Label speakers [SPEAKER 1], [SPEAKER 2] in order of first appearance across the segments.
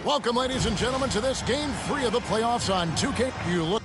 [SPEAKER 1] Welcome, ladies and gentlemen, to this Game 3 of the playoffs on 2K. You look.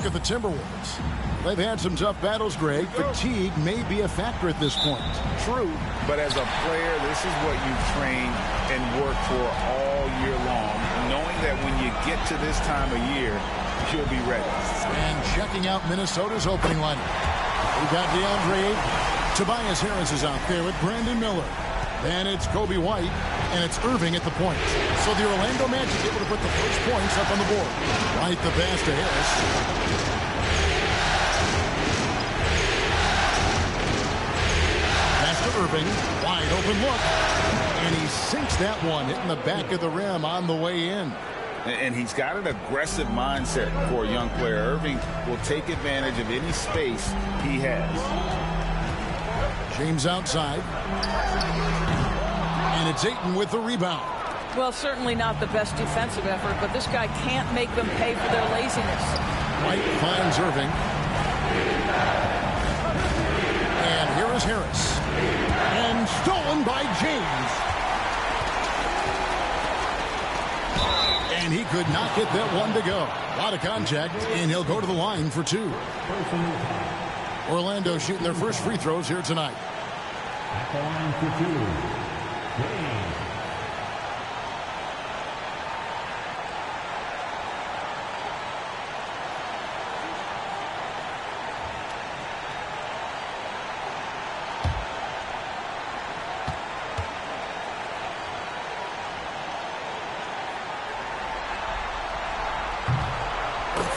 [SPEAKER 1] At the Timberwolves. They've had some tough battles, Greg. Fatigue may be a factor at this point.
[SPEAKER 2] True, but as a player, this is what you train and work for all year long, knowing that when you get to this time of year, you'll be ready.
[SPEAKER 1] And checking out Minnesota's opening lineup. We've got DeAndre Ayton. Tobias Harris is out there with Brandon Miller. Then it's Kobe White, and it's Irving at the point. So the Orlando Magic able to put the first points up on the board. White the pass to Harris. Pass to Irving. Wide open look. And he sinks that one, hitting the back of the rim on the way in.
[SPEAKER 2] And he's got an aggressive mindset for a young player. Irving will take advantage of any space he has.
[SPEAKER 1] James outside. And it's Ayton with the rebound.
[SPEAKER 3] Well, certainly not the best defensive effort, but this guy can't make them pay for their laziness.
[SPEAKER 1] White finds Irving. And here is Harris. And stolen by James. And he could not get that one to go. A lot of contact, and he'll go to the line for two. Orlando shooting their first free throws here tonight.
[SPEAKER 4] At the line for two.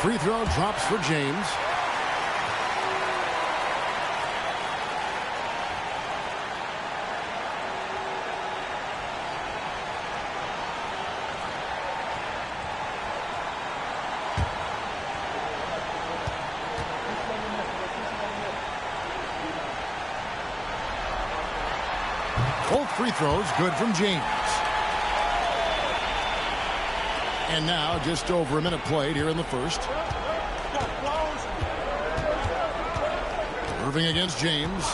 [SPEAKER 1] Free throw drops for James. Both free throws good from James. And now just over a minute played here in the first. Irving against James.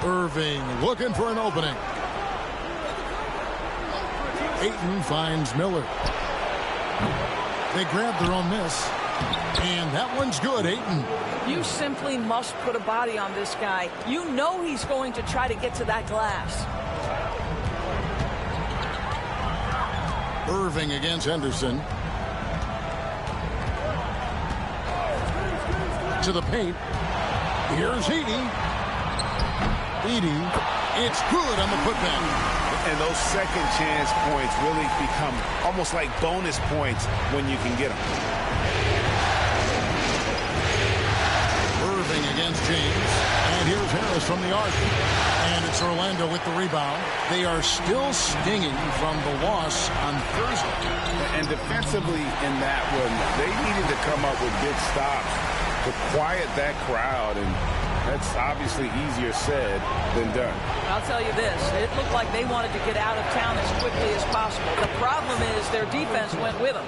[SPEAKER 1] Irving looking for an opening. Ayton finds Miller. They grab their own miss. And that one's good, Ayton.
[SPEAKER 3] You simply must put a body on this guy. You know he's going to try to get to that glass.
[SPEAKER 1] Irving against Henderson. To the paint. Here's Edey. Edey. It's good on the putback.
[SPEAKER 2] And those second chance points really become almost like bonus points when you can get them.
[SPEAKER 1] Irving against James. And here's Harris from the arc. And it's Orlando with the rebound. They are still stinging from the loss on Thursday.
[SPEAKER 2] And defensively in that one, they needed to come up with big stops to quiet that crowd. And that's obviously easier said than done.
[SPEAKER 3] I'll tell you this. It looked like they wanted to get out of town as quickly as possible. The problem is their defense went with them.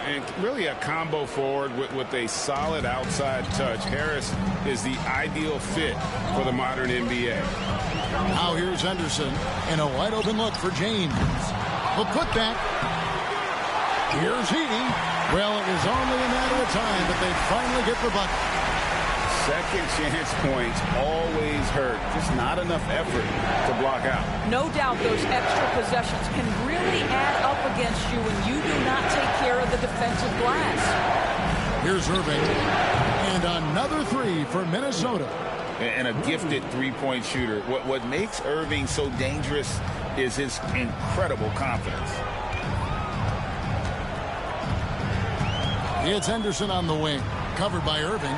[SPEAKER 2] And really a combo forward with a solid outside touch. Harris is the ideal fit for the modern NBA.
[SPEAKER 1] Now here's Henderson and a wide open look for James. The putback. Here's Edey. Well, it was only a matter of time that they finally get the bucket.
[SPEAKER 2] Second chance points always hurt. Just not enough effort to block out.
[SPEAKER 3] No doubt those extra possessions can really add up against you when you do not take care of the defensive glass.
[SPEAKER 1] Here's Irving. And another three for Minnesota.
[SPEAKER 2] And a gifted three-point shooter. What makes Irving so dangerous is his incredible confidence.
[SPEAKER 1] It's Henderson on the wing. Covered by Irving.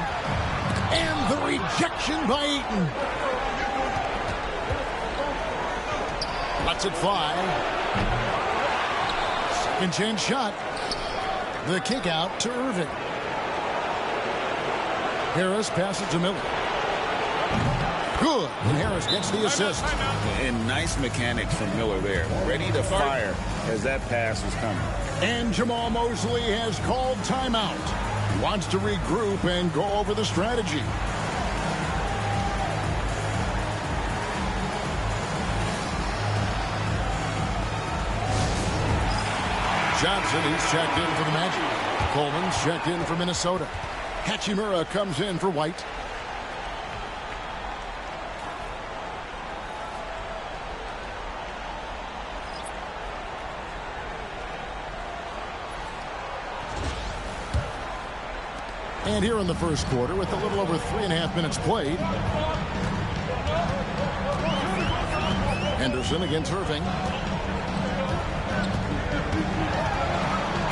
[SPEAKER 1] And the rejection by Ayton. Lets it fly. Second chance shot. The kick out to Irving. Harris passes to Miller. Good. And Harris gets the assist.
[SPEAKER 2] And nice mechanics from Miller there. Ready to fire as that pass was coming.
[SPEAKER 1] And Jamal Mosley has called timeout. He wants to regroup and go over the strategy. Johnson, he's checked in for the Magic. Coleman's checked in for Minnesota. Hachimura comes in for White. And here in the first quarter, with a little over 3.5 minutes played, Henderson against Irving.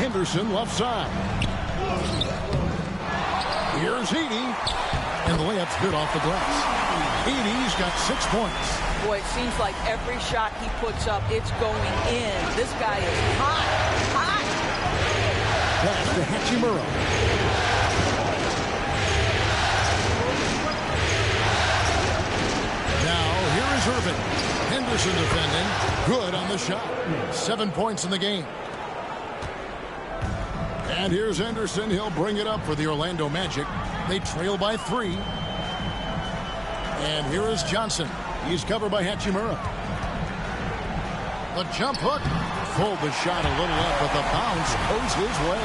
[SPEAKER 1] Henderson left side. Here's Edey. And the layup's good off the glass. Edey's got 6 points.
[SPEAKER 3] Boy, it seems like every shot he puts up, it's going in. This guy is hot. Hot.
[SPEAKER 1] Pass to Hachimura. Now, here is Irving. Henderson defending. Good on the shot. 7 points in the game. And here's Henderson. He'll bring it up for the Orlando Magic. They trail by 3. And here is Johnson. He's covered by Hachimura. The jump hook. Pulled the shot a little up, but the bounce goes his way.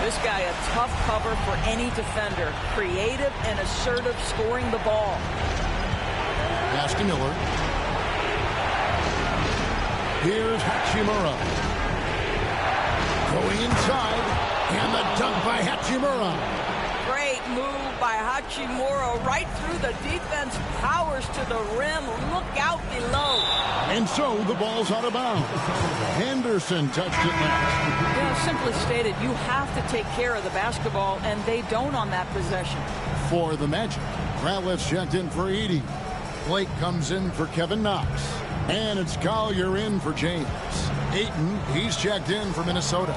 [SPEAKER 3] This guy a tough cover for any defender. Creative and assertive scoring the ball.
[SPEAKER 1] Pass to Miller. Here's Hachimura. Going inside. And the dunk by Hachimura.
[SPEAKER 3] Great move by Hachimura. Right through the defense. Powers to the rim. Look out below.
[SPEAKER 1] And so the ball's out of bounds. Henderson touched it last.
[SPEAKER 3] Yeah, simply stated, you have to take care of the basketball, and they don't on that possession.
[SPEAKER 1] For the Magic, Ratliff's checked in for Edey. Blake comes in for Kevin Knox. And it's Collier in for James. Ayton, he's checked in for Minnesota.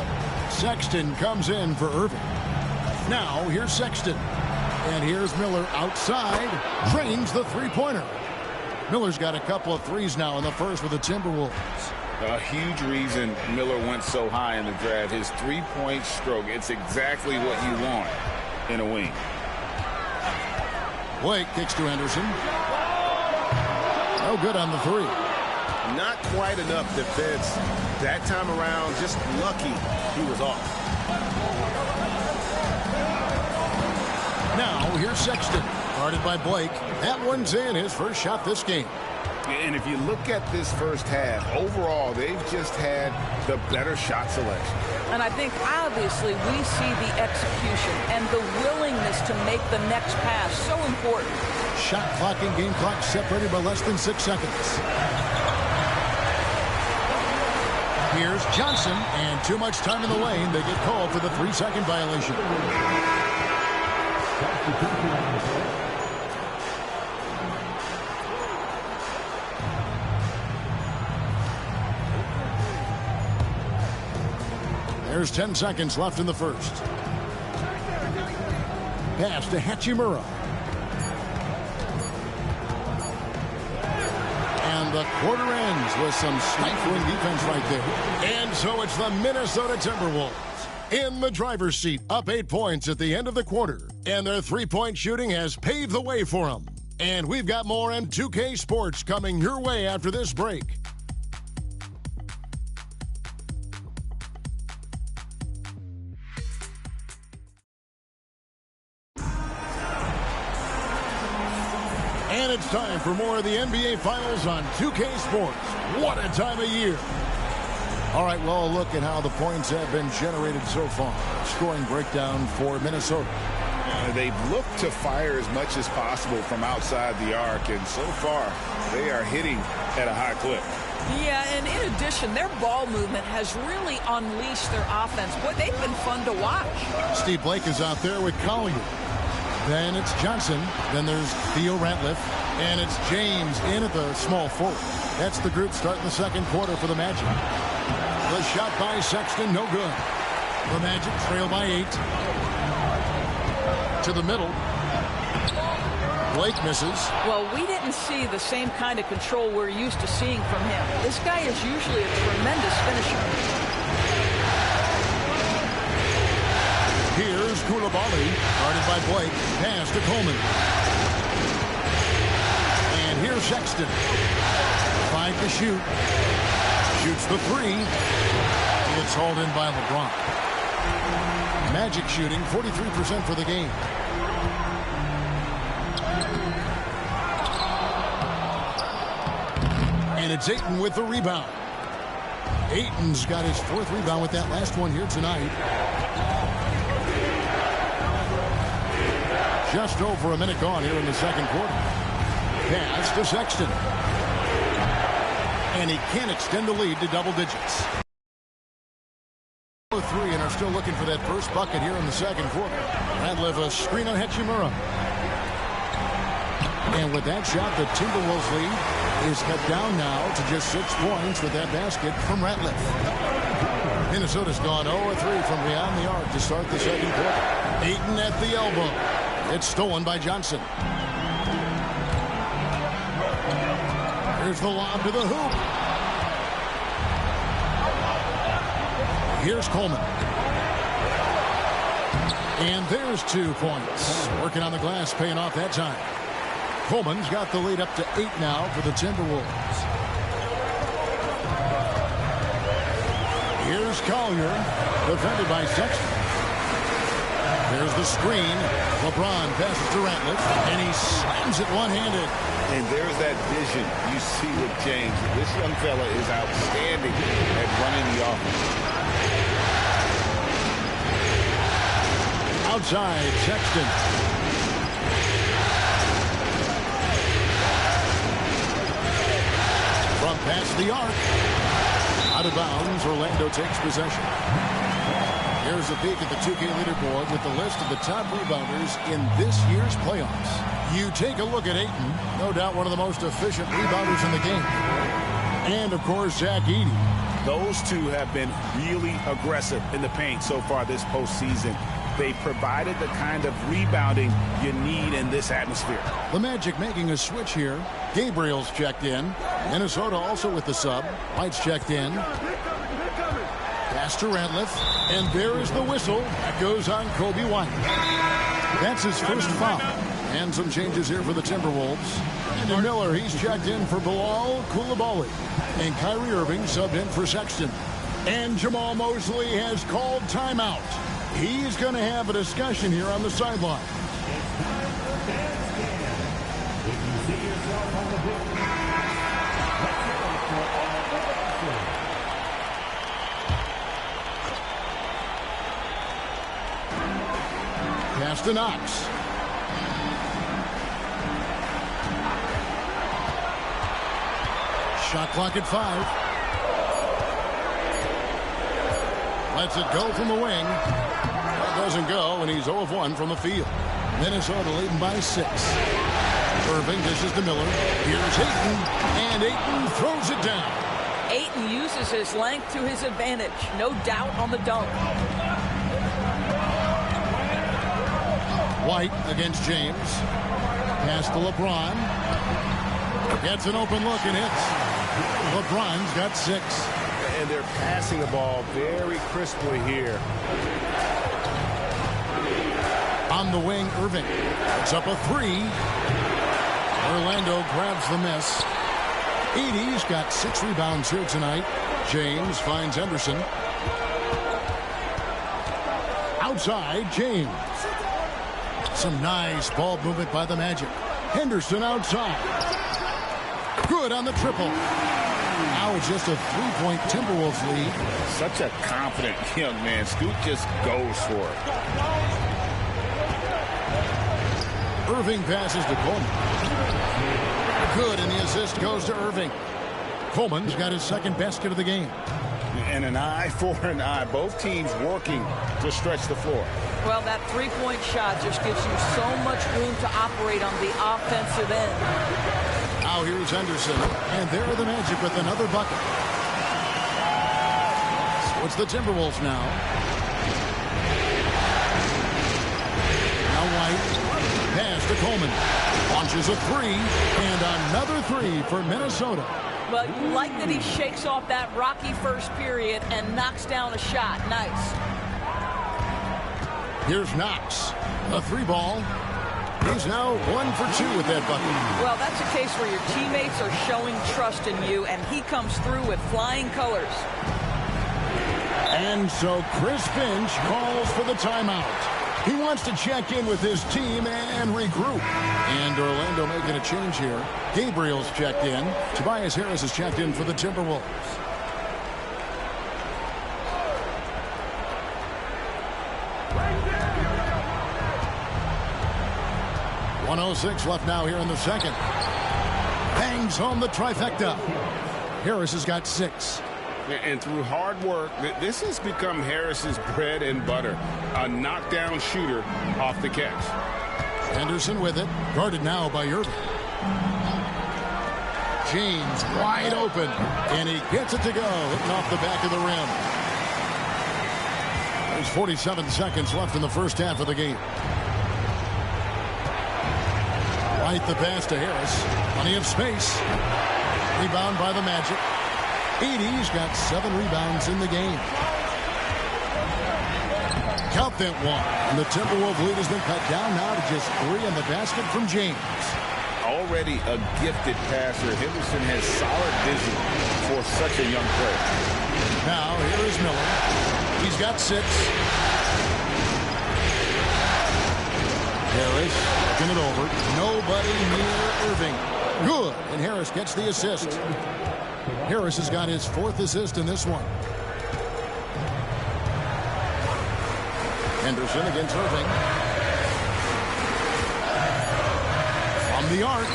[SPEAKER 1] Sexton comes in for Irving. Now, here's Sexton. And here's Miller outside. Drains the three-pointer. Miller's got a couple of threes now in the first with the Timberwolves.
[SPEAKER 2] A huge reason Miller went so high in the draft. His three-point stroke. It's exactly what you want in a wing.
[SPEAKER 1] Blake kicks to Anderson. No good on the three.
[SPEAKER 5] Not quite enough defense. That time around, just lucky he was off.
[SPEAKER 1] Now, here's Sexton. Guarded by Blake. That one's in, his first shot this game.
[SPEAKER 2] And if you look at this first half, overall, they've just had the better shot selection.
[SPEAKER 3] And I think, obviously, we see the execution and the willingness to make the next pass so important.
[SPEAKER 1] Shot clock and game clock separated by less than 6 seconds. Here's Johnson, and too much time in the lane. They get called for the 3-second violation. There's 10 seconds left in the first. Pass to Hachimura. And the quarter ends with some stifling defense right there. And so it's the Minnesota Timberwolves in the driver's seat, up 8 points at the end of the quarter. And their three-point shooting has paved the way for them. And we've got more M2K Sports coming your way after this break. And it's time for more of the NBA Finals on 2K Sports. What a time of year. All right, well, look at how the points have been generated so far. Scoring breakdown for Minnesota.
[SPEAKER 2] They've looked to fire as much as possible from outside the arc, and so far, they are hitting at a high clip.
[SPEAKER 3] Yeah, and in addition, their ball movement has really unleashed their offense. Boy, they've been fun to watch.
[SPEAKER 1] Steve Blake is out there with Collier. Then it's Johnson. Then there's Theo Ratliff. And it's James in at the small forward. That's the group starting the second quarter for the Magic. The shot by Sexton, no good. The Magic trail by 8. To the middle. Blake misses.
[SPEAKER 3] Well, we didn't see the same kind of control we're used to seeing from him. This guy is usually a tremendous finisher.
[SPEAKER 1] Here's Koulibaly, guarded by Blake. Pass to Coleman. And here's Sexton. 5 to shoot. Shoots the 3. It's hauled in by LeBron. Magic shooting 43% for the game. And it's Ayton with the rebound. Ayton's got his 4th rebound with that last one here tonight. Just over a minute gone here in the second quarter. Pass to Sexton. And he can't extend the lead to double digits. 3 and are still looking for that first bucket here in the second quarter. Ratliff a screen on Hachimura. And with that shot, the Timberwolves lead is cut down now to just 6 points with that basket from Ratliff. Minnesota's gone 0-3 from beyond the arc to start the second quarter. Ayton at the elbow. It's stolen by Johnson. Here's the lob to the hoop. Here's Coleman. And there's 2 points. Working on the glass, paying off that time. Coleman's got the lead up to 8 now for the Timberwolves. Here's Collier, defended by Sexton. There's the screen. LeBron passes to Ratliff, and he slams it one-handed.
[SPEAKER 2] And there's that vision you see with James. This young fella is outstanding at running the offense.
[SPEAKER 1] Outside, Sexton. From past the arc. Out of bounds, Orlando takes possession. Here's a peek at the 2K leaderboard with the list of the top rebounders in this year's playoffs. You take a look at Ayton, no doubt one of the most efficient rebounders in the game. And, of course, Zach Edey.
[SPEAKER 2] Those two have been really aggressive in the paint so far this postseason. They provided the kind of rebounding you need in this atmosphere.
[SPEAKER 1] The Magic making a switch here. Gabriel's checked in. Minnesota also with the sub. White's checked in. Pass to Ratliff. And there is the whistle. That goes on Kobe White. That's his first foul. And some changes here for the Timberwolves. Brandon Miller, he's checked in for Bilal Coulibaly. And Kyrie Irving subbed in for Sexton. And Jamal Mosley has called timeout. He's going to have a discussion here on the sideline. Pass to Knox. Shot clock at 5. Lets it go from the wing. That doesn't go, and he's 0 of 1 from the field. Minnesota leading by 6. Irving dishes to Miller. Here's Ayton, and Ayton throws it down.
[SPEAKER 3] Ayton uses his length to his advantage. No doubt on the dunk.
[SPEAKER 1] White against James. Pass to LeBron. Gets an open look and hits. LeBron's got 6.
[SPEAKER 5] And they're passing the ball very crisply here.
[SPEAKER 1] On the wing, Irving. It's up a 3. Orlando grabs the miss. Edey's got 6 rebounds here tonight. James finds Henderson. Outside, James. Some nice ball movement by the Magic. Henderson outside. Good on the triple. Now it's just a 3-point Timberwolves lead.
[SPEAKER 2] Such a confident young man. Scoot just goes for it.
[SPEAKER 1] Irving passes to Coleman. Good, and the assist goes to Irving. Coleman's got his second basket of the game.
[SPEAKER 2] And an eye for an eye. Both teams working to stretch the floor.
[SPEAKER 3] Well, that three-point shot just gives you so much room to operate on the offensive end.
[SPEAKER 1] Now here's Henderson, and there are the Magic with another bucket. So it's the Timberwolves now. Now White, pass to Coleman. Launches a 3, and another 3 for Minnesota.
[SPEAKER 3] Well, you like that he shakes off that rocky first period and knocks down a shot. Nice.
[SPEAKER 1] Here's Knox. A 3-ball. He's now 1 for 2 with that bucket.
[SPEAKER 3] Well, that's a case where your teammates are showing trust in you, and he comes through with flying colors.
[SPEAKER 1] And so Chris Finch calls for the timeout. He wants to check in with his team and regroup. And Orlando making a change here. Gabriel's checked in. Tobias Harris is checked in for the Timberwolves. .106 left now here in the second. Bangs home the trifecta. Harris has got 6.
[SPEAKER 2] And through hard work, this has become Harris's bread and butter. A knockdown shooter off the catch.
[SPEAKER 1] Henderson with it. Guarded now by Irving. James wide open. And he gets it to go. Hitting off the back of the rim. There's 47 seconds left in the first half of the game. White the pass to Harris. Plenty of space. Rebound by the Magic. Edey's got 7 rebounds in the game. Count that one. And the Timberwolves lead has been cut down now to just 3 in the basket from James.
[SPEAKER 2] Already a gifted passer, Henderson has solid vision for such a young player.
[SPEAKER 1] Now here is Miller. He's got 6. Harris looking it over. Nobody near Irving. Good. And Harris gets the assist. Harris has got his 4th assist in this one. Henderson against Irving. From the arc.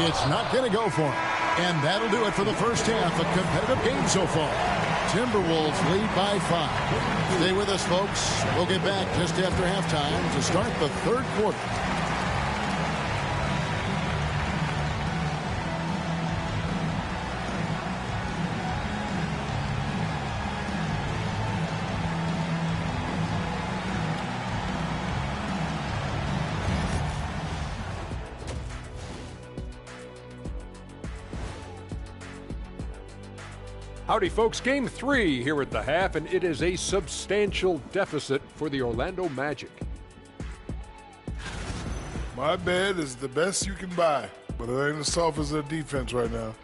[SPEAKER 1] It's not going to go for him. And that'll do it for the first half. A competitive game so far. Timberwolves lead by 5. Stay with us, folks. We'll get back just after halftime to start the third quarter.
[SPEAKER 6] Howdy, folks. Game 3 here at the half, and it is a substantial deficit for the Orlando Magic.
[SPEAKER 7] My bed is the best you can buy, but it ain't as soft as their defense right now.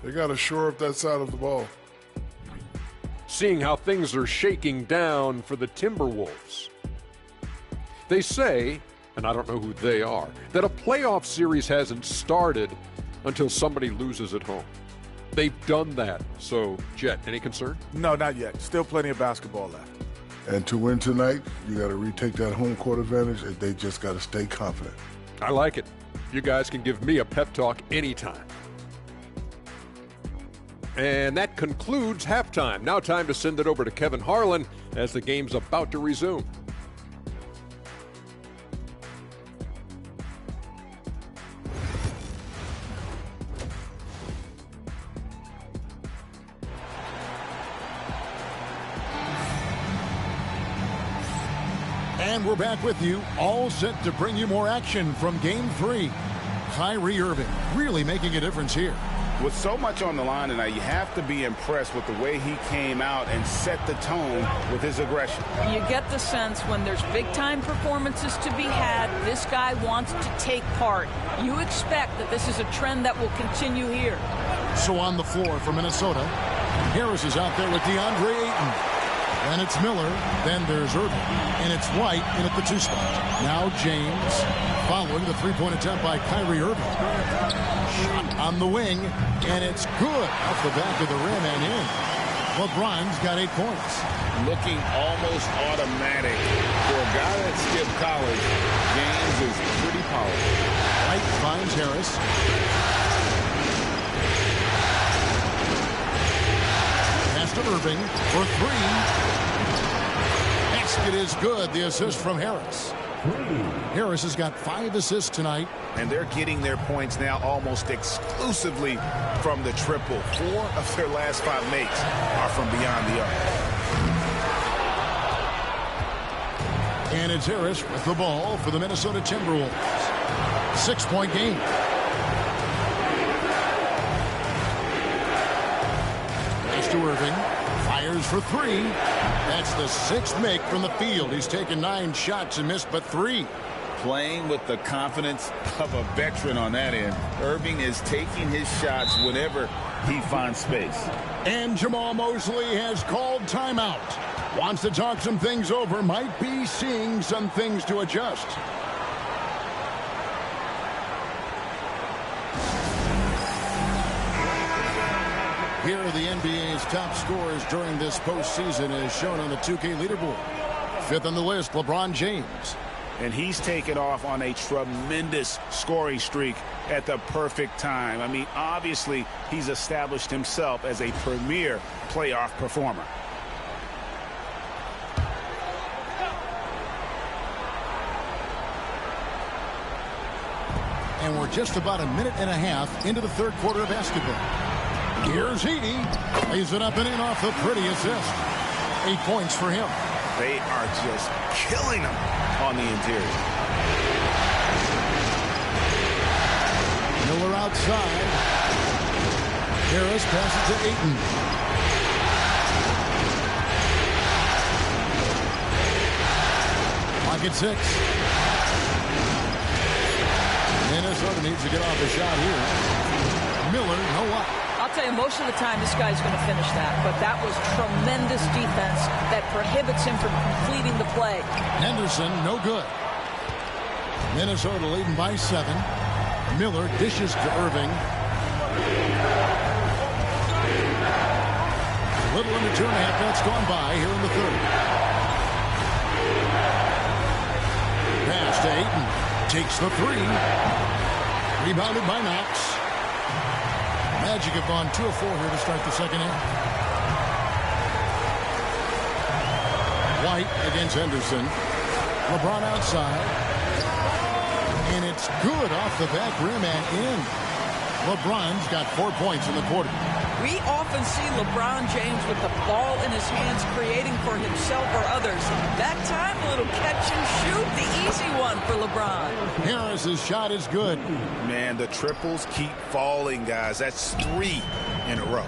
[SPEAKER 7] They got to shore up that side of the ball.
[SPEAKER 6] Seeing how things are shaking down for the Timberwolves. They say, and I don't know who they are, that a playoff series hasn't started until somebody loses at home. They've done that. So, Jet, any concern?
[SPEAKER 8] No, not yet. Still plenty of basketball left.
[SPEAKER 7] And to win tonight, you got to retake that home court advantage, and they just got to stay confident.
[SPEAKER 6] I like it. You guys can give me a pep talk anytime. And that concludes halftime. Now time to send it over to Kevin Harlan as the game's about to resume.
[SPEAKER 1] And we're back with you, all set to bring you more action from Game 3. Kyrie Irving really making a difference here.
[SPEAKER 2] With so much on the line tonight, you have to be impressed with the way he came out and set the tone with his aggression.
[SPEAKER 3] You get the sense when there's big-time performances to be had, this guy wants to take part. You expect that this is a trend that will continue here.
[SPEAKER 1] So on the floor for Minnesota, Harris is out there with DeAndre Ayton. Then it's Miller, then there's Irving, and it's White in at the 2 spot. Now James, following the three-point attempt by Kyrie Irving. Shot on the wing, and it's good off the back of the rim and in. LeBron's got 8 points.
[SPEAKER 2] Looking almost automatic. For a guy that skipped college, James is pretty powerful.
[SPEAKER 1] White finds Harris. Pass to Irving for 3. Basket is good. The assist from Harris. Harris has got 5 assists tonight.
[SPEAKER 2] And they're getting their points now almost exclusively from the triple. 4 of their last 5 makes are from beyond the arc.
[SPEAKER 1] And it's Harris with the ball for the Minnesota Timberwolves. 6-point game. Pass to Irving. Fires for 3. That's the 6th make from the field. He's taken 9 shots and missed but 3.
[SPEAKER 2] Playing with the confidence of a veteran on that end. Irving is taking his shots whenever he finds space.
[SPEAKER 1] And Jamal Mosley has called timeout. Wants to talk some things over. Might be seeing some things to adjust. Here are the NBA's top scorers during this postseason as shown on the 2K leaderboard. 5th on the list, LeBron James.
[SPEAKER 2] And he's taken off on a tremendous scoring streak at the perfect time. I mean, obviously, he's established himself as a premier playoff performer.
[SPEAKER 1] And we're just about a minute and a half into the 3rd quarter of basketball. Here's Heaney. Lays it up and in off the pretty assist. 8 points for him.
[SPEAKER 2] They are just killing him on the interior.
[SPEAKER 1] Miller outside. Harris passes to Ayton. Clock at 6. Minnesota needs to get off a shot here. Miller, no luck.
[SPEAKER 3] I'll tell you, most of the time this guy's going to finish that, but that was tremendous defense that prohibits him from completing the play.
[SPEAKER 1] Henderson, no good. Minnesota leading by 7. Miller dishes to Irving. A little under 2.5 minutes gone by here in the 3rd. Pass to Ayton. Takes the 3. Rebounded by Knox. Magic have gone 2 of 4 here to start the 2nd half. White against Henderson. LeBron outside. And it's good off the back rim and in. LeBron's got 4 points in the quarter.
[SPEAKER 3] We often see LeBron James with the ball in his hands creating for himself or others. That time, a little catch and shoot, the easy one for LeBron.
[SPEAKER 1] Harris's shot is good.
[SPEAKER 2] Man, the triples keep falling, guys. That's 3 in a row.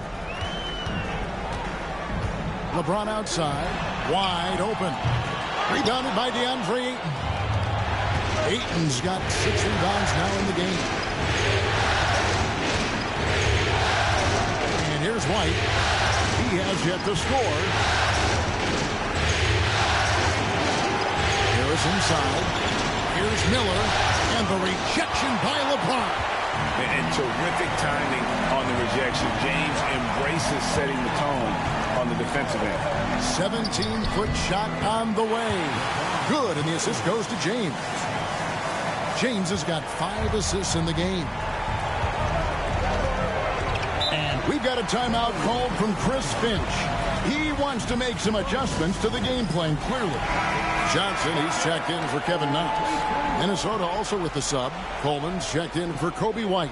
[SPEAKER 1] LeBron outside. Wide open. Rebounded by DeAndre Ayton. Ayton's got 6 rebounds now in the game. And here's White. He has yet to score. Harris inside. Here's Miller. And the rejection by LeBron.
[SPEAKER 2] And terrific timing on the rejection. James embraces setting the tone on the defensive end.
[SPEAKER 1] 17-foot shot on the way. Good, and the assist goes to James. James has got 5 assists in the game. And we've got a timeout called from Chris Finch. He wants to make some adjustments to the game plan, clearly. Johnson, he's checked in for Kevin Knox. Minnesota also with the sub. Coleman's checked in for Kobe White.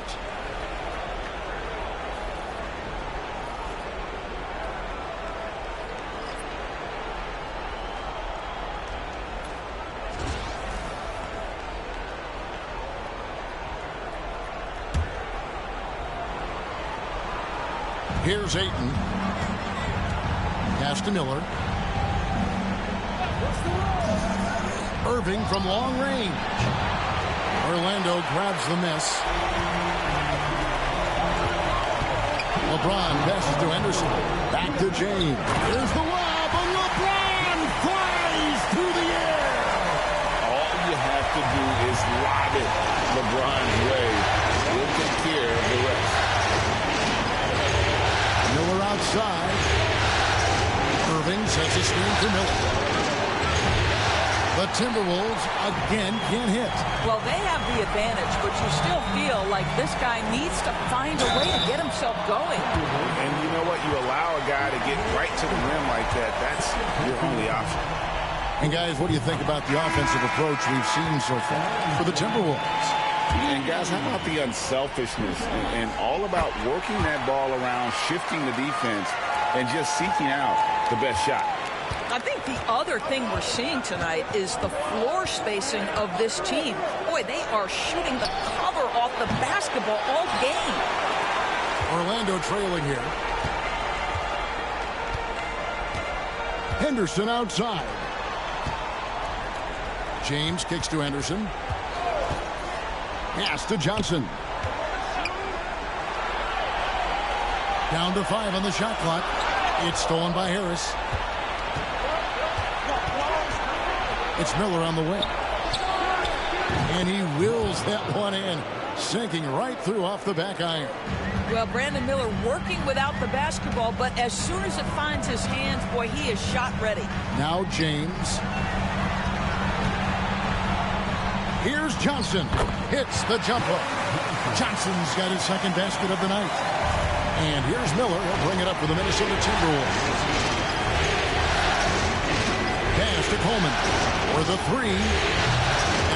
[SPEAKER 1] Here's Ayton. Pass to Miller. Irving from long range. Orlando grabs the miss. LeBron passes to Henderson. Back to James. Here's the lob, and LeBron flies through the air.
[SPEAKER 2] All you have to do is lob it LeBron's way. He'll take care of the rest.
[SPEAKER 1] Miller outside. Irving sets a screen for Miller. The Timberwolves again can't hit.
[SPEAKER 3] Well, they have the advantage, but you still feel like this guy needs to find a way to get himself going.
[SPEAKER 2] And you know what? You allow a guy to get right to the rim like that. That's your only option.
[SPEAKER 1] And guys, what do you think about the offensive approach we've seen so far for the Timberwolves?
[SPEAKER 2] And guys, how about the unselfishness and all about working that ball around, shifting the defense, and just seeking out the best shot?
[SPEAKER 3] I think the other thing we're seeing tonight is the floor spacing of this team. Boy, they are shooting the cover off the basketball all game.
[SPEAKER 1] Orlando trailing here. Henderson outside. James kicks to Henderson. Pass to Johnson. Down to 5 on the shot clock. It's stolen by Harris. It's Miller on the wing. And he wills that one in, sinking right through off the back iron.
[SPEAKER 3] Well, Brandon Miller working without the basketball, but as soon as it finds his hands, boy, he is shot ready.
[SPEAKER 1] Now James. Here's Johnson. Hits the jump hook. Johnson's got his second basket of the night. And here's Miller. He'll bring it up for the Minnesota Timberwolves. Pass to Coleman for the 3.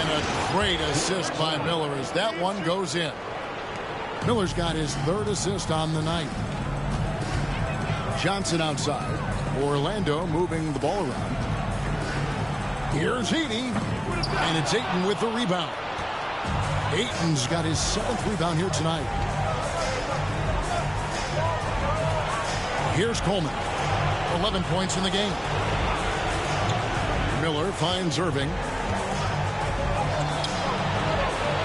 [SPEAKER 1] And a great assist by Miller as that one goes in. Miller's got his 3rd assist on the night. Johnson outside. Orlando moving the ball around. Here's Heaney. And it's Ayton with the rebound. Ayton's got his 7th rebound here tonight. Here's Coleman. 11 points in the game. Miller finds Irving.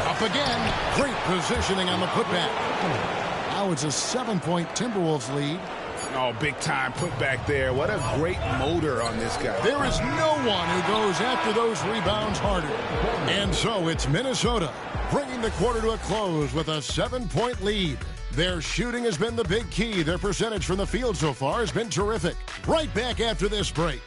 [SPEAKER 1] Up again. Great positioning on the putback. Now it's a 7-point Timberwolves lead.
[SPEAKER 2] Oh, big time putback there. What a great motor on this guy.
[SPEAKER 1] There is no one who goes after those rebounds harder. And so it's Minnesota bringing the quarter to a close with a 7-point lead. Their shooting has been the big key. Their percentage from the field so far has been terrific. Right back after this break.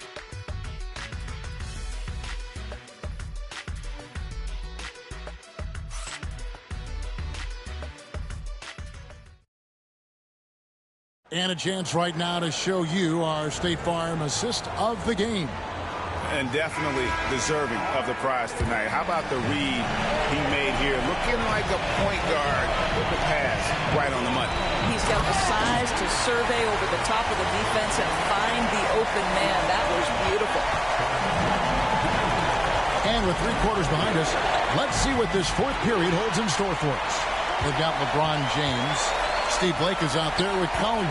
[SPEAKER 1] And a chance right now to show you our State Farm assist of the game.
[SPEAKER 2] And definitely deserving of the prize tonight. How about the read he made here? Looking like a point guard with the pass right on the money.
[SPEAKER 3] He's got the size to survey over the top of the defense and find the open man. That was beautiful.
[SPEAKER 1] And with 3 quarters behind us, let's see what this 4th period holds in store for us. They've got LeBron James. Steve Blake is out there with Collier.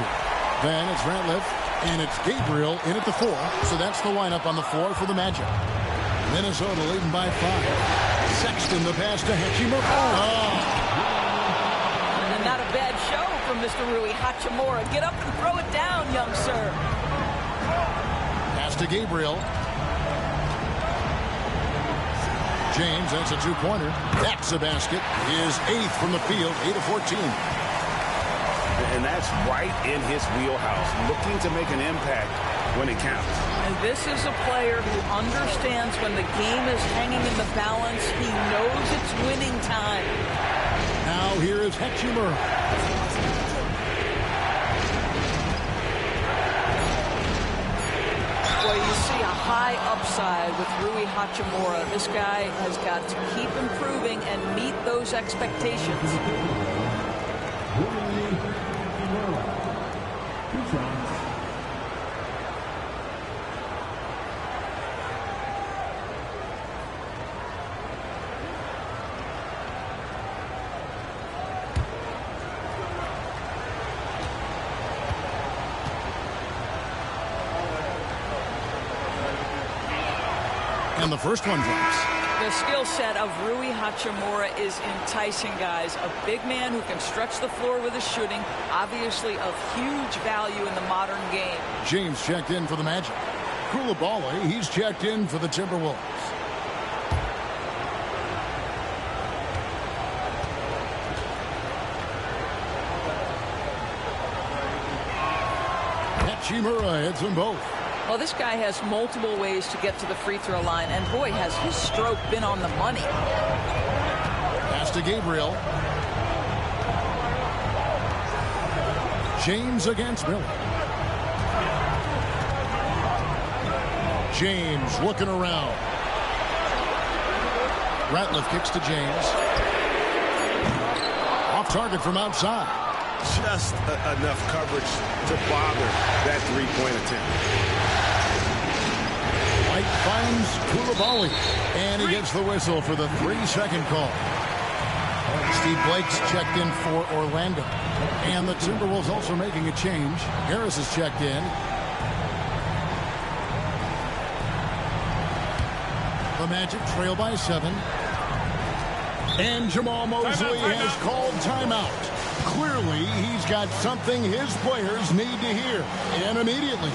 [SPEAKER 1] Then it's Ratliff. And it's Gabriel in at the 4. So that's the lineup on the floor for the Magic. Minnesota leading by 5. Sexton the pass to Hachimura.
[SPEAKER 3] And not a bad show from Mr. Rui Hachimura. Get up and throw it down, young sir.
[SPEAKER 1] Pass to Gabriel. James, that's a 2-pointer. That's a basket. His 8th from the field, 8 of 14.
[SPEAKER 2] And that's right in his wheelhouse, looking to make an impact when it counts.
[SPEAKER 3] And this is a player who understands when the game is hanging in the balance. He knows it's winning time.
[SPEAKER 1] Now here is Hachimura.
[SPEAKER 3] Boy, you see a high upside with Rui Hachimura. This guy has got to keep improving and meet those expectations.
[SPEAKER 1] And the first one drops.
[SPEAKER 3] The skill set of Rui Hachimura is enticing, guys. A big man who can stretch the floor with his shooting, obviously of huge value in the modern game.
[SPEAKER 1] James checked in for the Magic. Koulibaly, he's checked in for the Timberwolves. Hachimura hits them both.
[SPEAKER 3] Well, this guy has multiple ways to get to the free throw line, and boy, has his stroke been on the money.
[SPEAKER 1] Pass to Gabriel. James against Miller. James looking around. Ratliff kicks to James. Off target from outside.
[SPEAKER 5] Just enough coverage to bother that three-point attempt.
[SPEAKER 1] White finds Koulibaly, and he gets the whistle for the 3-second call. Steve Blake's checked in for Orlando, and the Timberwolves also making a change. Harris is checked in. The Magic trail by 7. And Jamal Mosley has called timeout. Clearly, he's got something his players need to hear, and immediately.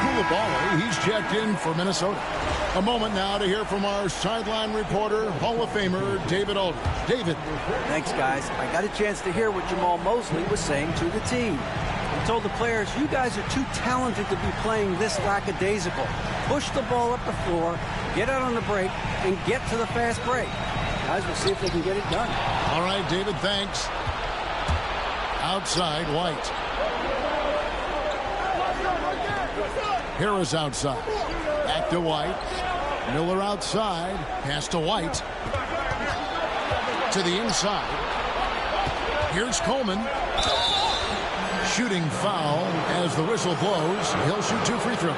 [SPEAKER 1] Koulibaly, he's checked in for Minnesota. A moment now to hear from our sideline reporter, Hall of Famer David Aldridge. David.
[SPEAKER 9] Thanks, guys. I got a chance to hear what Jamal Mosley was saying to the team. He told the players, you guys are too talented to be playing this lackadaisical. Push the ball up the floor, get out on the break, and get to the fast break. Guys, we'll see if they can get it done.
[SPEAKER 1] All right, David, thanks. Outside, White. Harris outside. Back to White. Miller outside. Pass to White. To the inside. Here's Coleman. Shooting foul as the whistle blows. He'll shoot 2 free throws.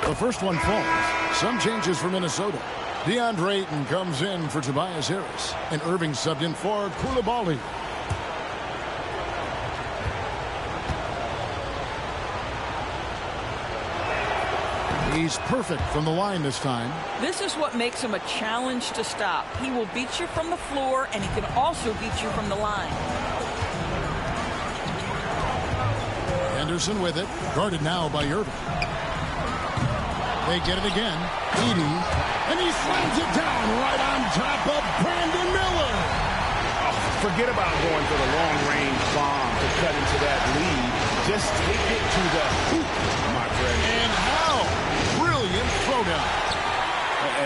[SPEAKER 1] The first one falls. Some changes for Minnesota. DeAndre Ayton comes in for Tobias Harris. And Irving subbed in for Koulibaly. He's perfect from the line this time.
[SPEAKER 3] This is what makes him a challenge to stop. He will beat you from the floor, and he can also beat you from the line.
[SPEAKER 1] Henderson with it. Guarded now by Irving. They get it again. Edey. And he slams it down right on top of Brandon Miller.
[SPEAKER 2] Oh, forget about going for the long-range bomb to cut into that lead. Just take it to the hoop, my friend.
[SPEAKER 1] And how? Brilliant throwdown.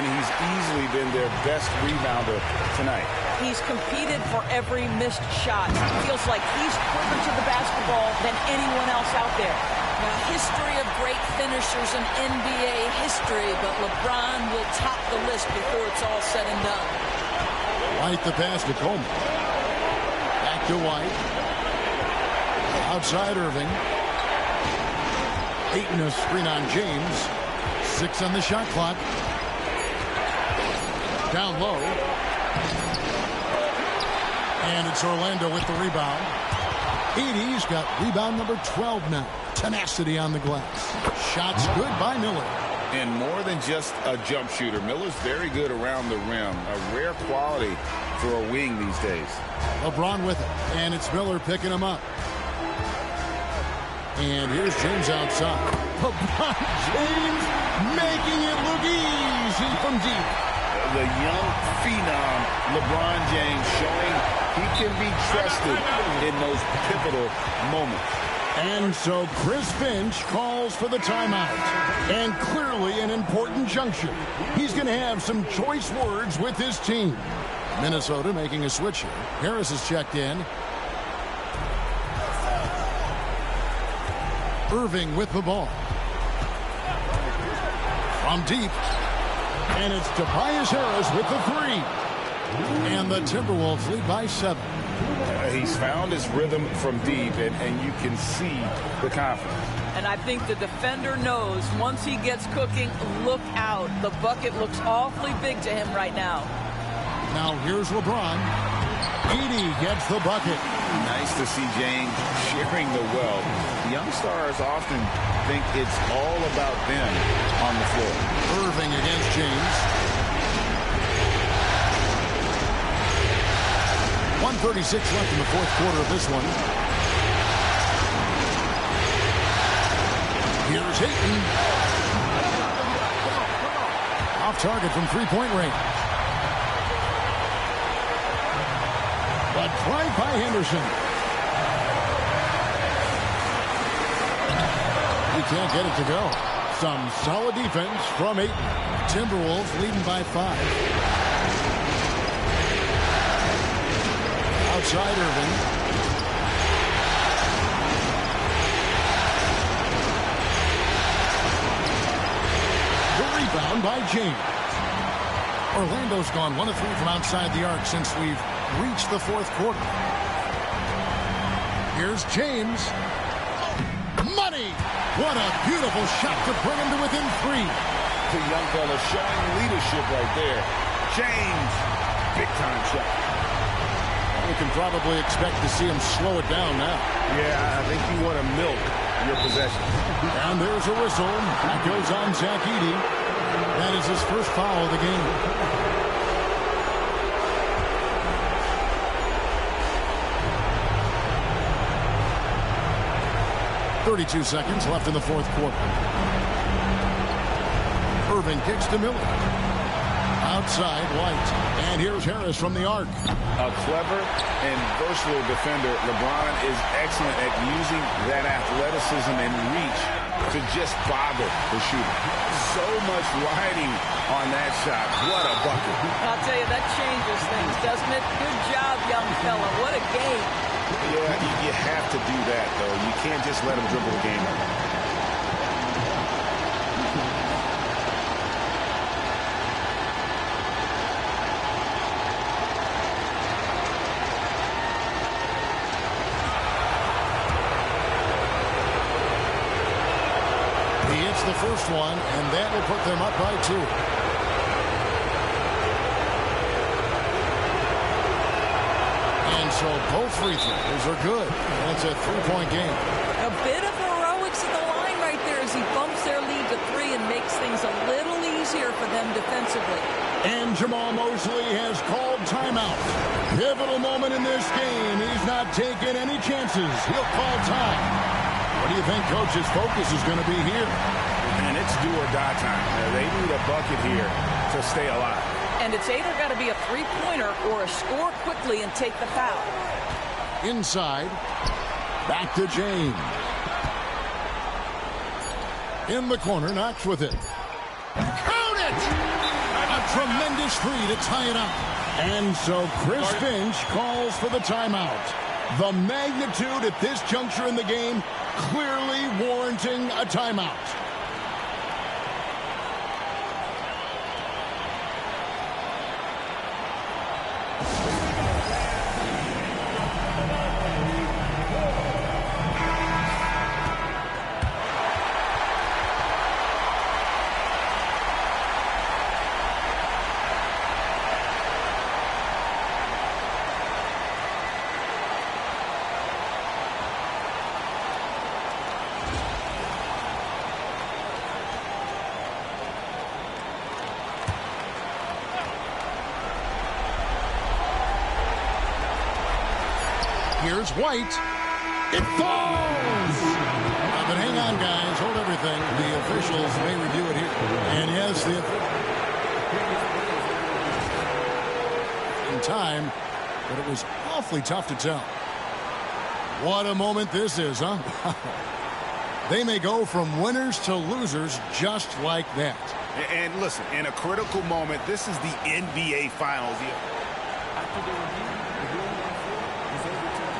[SPEAKER 2] And he's easily been their best rebounder tonight.
[SPEAKER 3] He's competed for every missed shot. Feels like he's quicker to the basketball than anyone else out there. Now, history of great finishers in NBA history, but LeBron will top the list before it's all said and done.
[SPEAKER 1] White the pass to Coleman. Back to White. Outside Irving. Ayton a screen on James. 6 on the shot clock. Down low. And it's Orlando with the rebound. Edie's got rebound number 12 now. Tenacity on the glass. Shots good by Miller.
[SPEAKER 2] And more than just a jump shooter, Miller's very good around the rim. A rare quality for a wing these days.
[SPEAKER 1] LeBron with it. And it's Miller picking him up. And here's James outside. LeBron James making it look easy from deep.
[SPEAKER 2] The young phenom, LeBron James, showing he can be trusted in those pivotal moments.
[SPEAKER 1] And so Chris Finch calls for the timeout. And clearly an important juncture. He's going to have some choice words with his team. Minnesota making a switch here. Harris is checked in. Irving with the ball. From deep. And it's Tobias Harris with the 3. And the Timberwolves lead by 7.
[SPEAKER 2] He's found his rhythm from deep, and you can see the confidence.
[SPEAKER 3] And I think the defender knows once he gets cooking, look out. The bucket looks awfully big to him right now.
[SPEAKER 1] Now here's LeBron. Edie gets the bucket.
[SPEAKER 2] Nice to see James sharing the wealth. Young stars often think it's all about them on the floor.
[SPEAKER 1] Irving against James. 1:36 left in the fourth quarter of this one. Here's Ayton. Off target from three-point range. But drive by Henderson. He can't get it to go. Some solid defense from Ayton. Timberwolves leading by 5. Outside Irving. The rebound by James. Orlando's gone 1 of 3 from outside the arc since we've reached the fourth quarter. Here's James. Money! What a beautiful shot to bring him to within 3.
[SPEAKER 2] The young fella showing leadership right there. James, big time shot.
[SPEAKER 1] We can probably expect to see him slow it down now.
[SPEAKER 5] Yeah, I think you want to milk your possession.
[SPEAKER 1] And there's a whistle. That goes on Zach Edey. That is his first foul of the game. .32 seconds left in the fourth quarter. Irving kicks to Miller. Outside, White. And here's Harris from the arc.
[SPEAKER 2] A clever and versatile defender. LeBron is excellent at using that athleticism and reach to just boggle the shooter. So much riding on that shot. What a bucket.
[SPEAKER 3] I'll tell you, that changes things, doesn't it? Good job, young fella. What a game.
[SPEAKER 2] Yeah, you have to do that, though. You can't just let him dribble the game up.
[SPEAKER 1] The first one, and that will put them up by 2. And so both free throws are good. And it's a 3-point game.
[SPEAKER 3] A bit of heroics at the line right there as he bumps their lead to 3 and makes things a little easier for them defensively.
[SPEAKER 1] And Jamal Mosley has called timeout. Pivotal moment in this game. He's not taking any chances. He'll call time. What do you think Coach's focus is going to be here?
[SPEAKER 2] And it's do or die time. They need a bucket here to stay alive.
[SPEAKER 3] And it's either got to be a three-pointer or a score quickly and take the foul.
[SPEAKER 1] Inside. Back to James. In the corner, Knox with it. Count it! A tremendous 3 to tie it up. And so Chris Finch calls for the timeout. The magnitude at this juncture in the game clearly warranting a timeout. Here's White. It falls! But hang on, guys. Hold everything. The officials may review it here. And yes, in time, but it was awfully tough to tell. What a moment this is, huh? They may go from winners to losers just like that.
[SPEAKER 2] And listen, in a critical moment, this is the NBA Finals.
[SPEAKER 4] After the review, the ruling is overturned.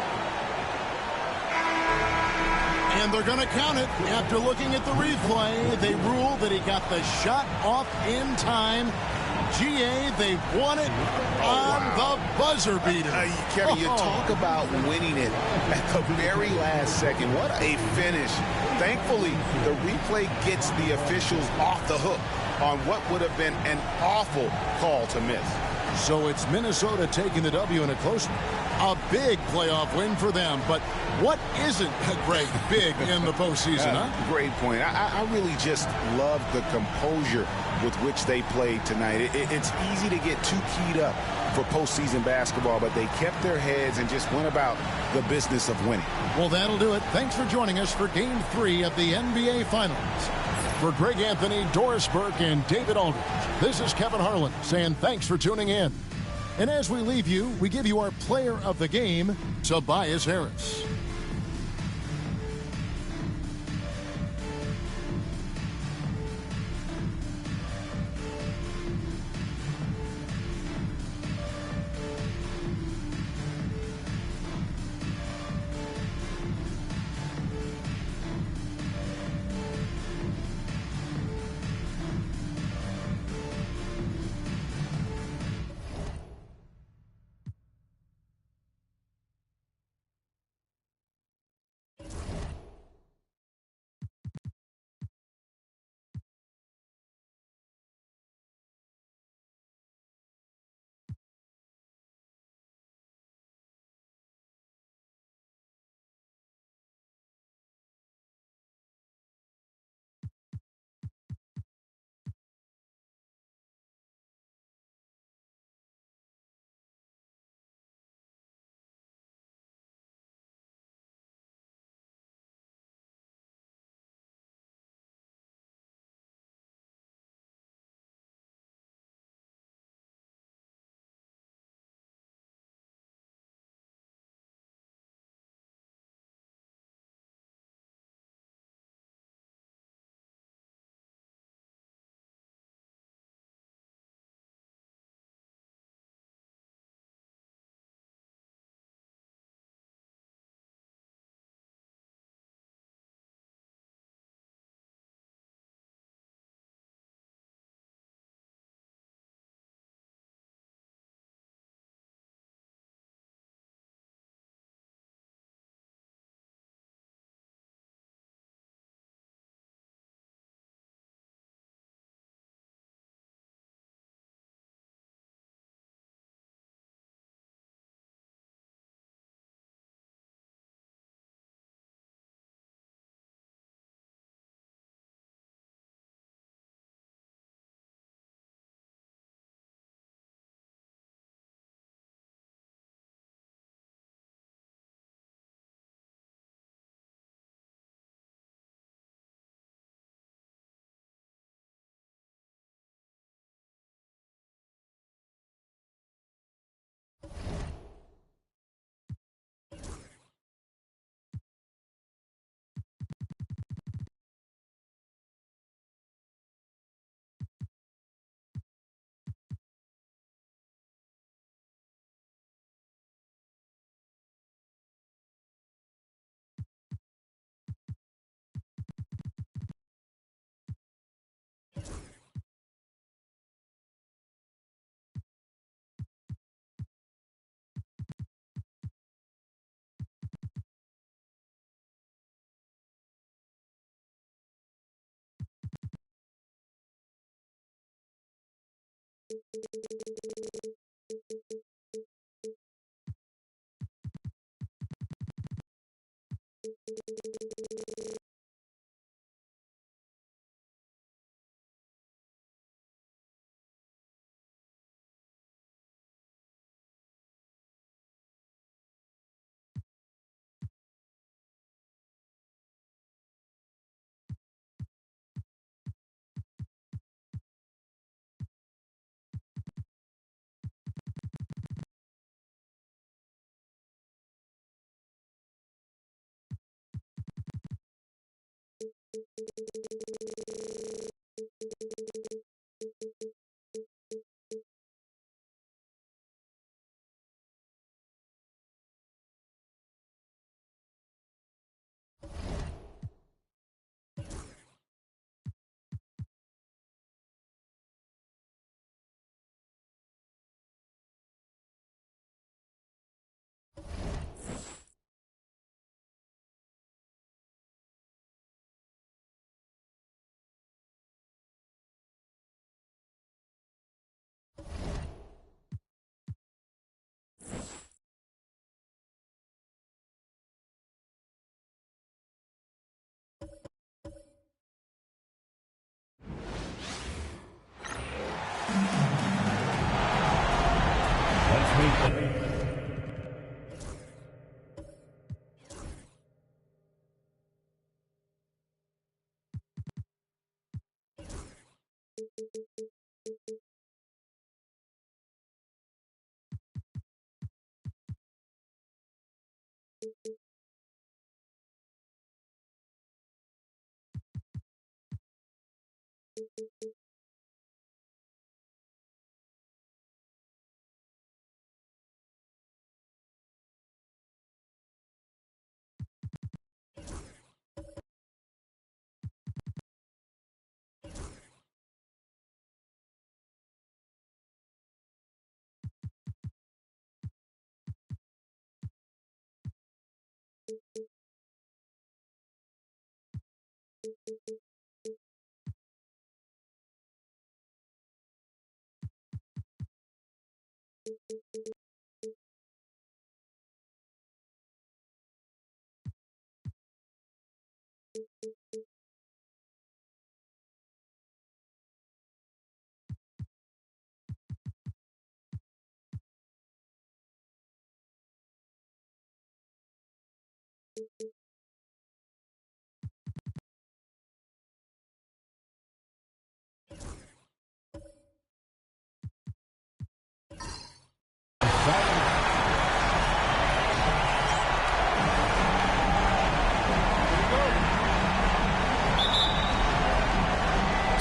[SPEAKER 1] And they're going to count it. After looking at the replay, they rule that he got the shot off in time. GA, they won it on the buzzer beater.
[SPEAKER 2] Kevin, you talk about winning it at the very last second. What a finish. Thankfully, the replay gets the officials off the hook on what would have been an awful call to miss.
[SPEAKER 1] So it's Minnesota taking the W in a close one. A big playoff win for them. But what isn't, Greg, big in the postseason, huh?
[SPEAKER 2] Great point. I really just love the composure with which they played tonight. It's easy to get too keyed up for postseason basketball, but they kept their heads and just went about the business of winning.
[SPEAKER 1] Well, that'll do it. Thanks for joining us for Game 3 of the NBA Finals. For Greg Anthony, Doris Burke, and David Aldridge, this is Kevin Harlan saying thanks for tuning in. And as we leave you, we give you our player of the game, Tobias Harris.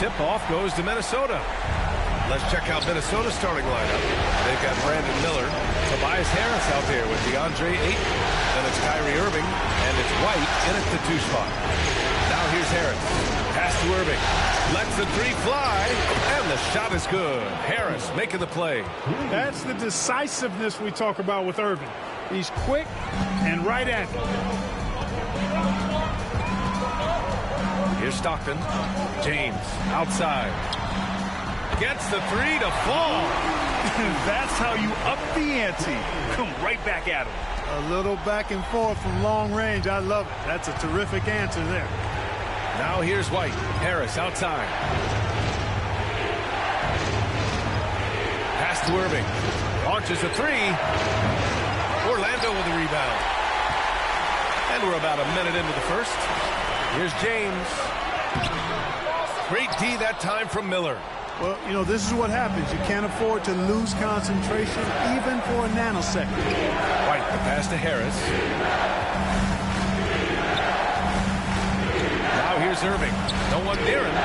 [SPEAKER 10] Tip-off goes to Minnesota. Let's check out Minnesota's starting lineup. They've got Brandon Miller, Tobias Harris out there with DeAndre Ayton. Then it's Kyrie Irving, and it's White in at the 2 spot. Now here's Harris. Pass to Irving. Lets the 3 fly, and the shot is good. Harris making the play.
[SPEAKER 11] That's the decisiveness we talk about with Irving. He's quick and right at it.
[SPEAKER 10] Here's Stockton. James outside. Gets the 3 to fall.
[SPEAKER 11] That's how you up the ante. Come right back at him. A little back and forth from long range. I love it. That's a terrific answer there.
[SPEAKER 10] Now here's White. Harris outside. Pass to Irving. Launches a 3. Orlando with the rebound. And we're about a minute into the first. Here's James. Great D that time from Miller.
[SPEAKER 11] Well, you know, this is what happens. You can't afford to lose concentration even for a nanosecond.
[SPEAKER 10] White, the pass to Harris. Now here's Irving. No one near him.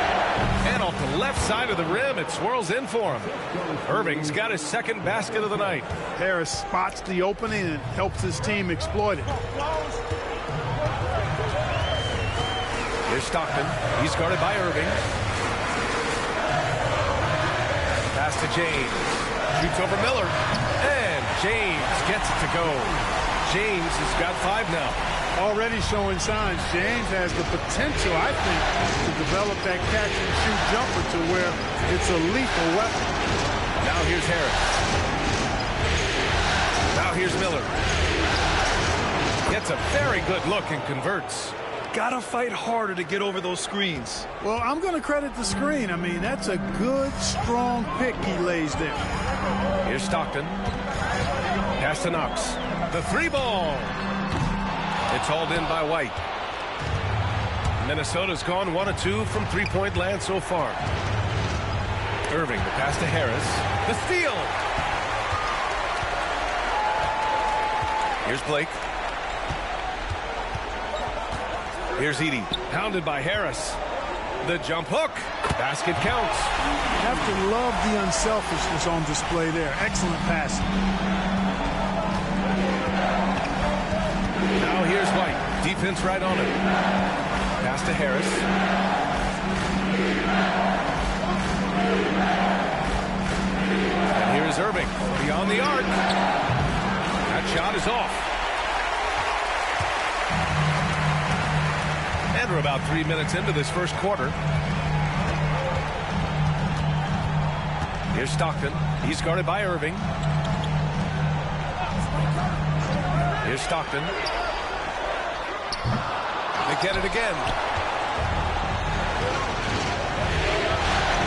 [SPEAKER 10] And off the left side of the rim, it swirls in for him. Irving's got his second basket of the night.
[SPEAKER 11] Harris spots the opening and helps his team exploit it.
[SPEAKER 10] Here's Stockton. He's guarded by Irving. Pass to James. Shoots over Miller. And James gets it to go. James has got 5 now.
[SPEAKER 11] Already showing signs. James has the potential, I think, to develop that catch-and-shoot jumper to where it's a lethal weapon.
[SPEAKER 10] Now here's Harris. Now here's Miller. Gets a very good look and converts.
[SPEAKER 11] Gotta fight harder to get over those screens. Well, I'm going to credit the screen. I mean, that's a good, strong pick he lays there.
[SPEAKER 10] Here's Stockton. Pass to Knox. The 3-ball. It's hauled in by White. Minnesota's gone 1 of 2 from three-point land so far. Irving, the pass to Harris. The steal. Here's Blake. Here's Edey. Pounded by Harris. The jump hook. Basket counts.
[SPEAKER 11] You have to love the unselfishness on display there. Excellent passing.
[SPEAKER 10] Now here's White. Defense right on it. Pass to Harris. And here's Irving. Beyond the arc. That shot is off. And we're about 3 minutes into this first quarter. Here's Stockton. He's guarded by Irving. Here's Stockton. They get it again.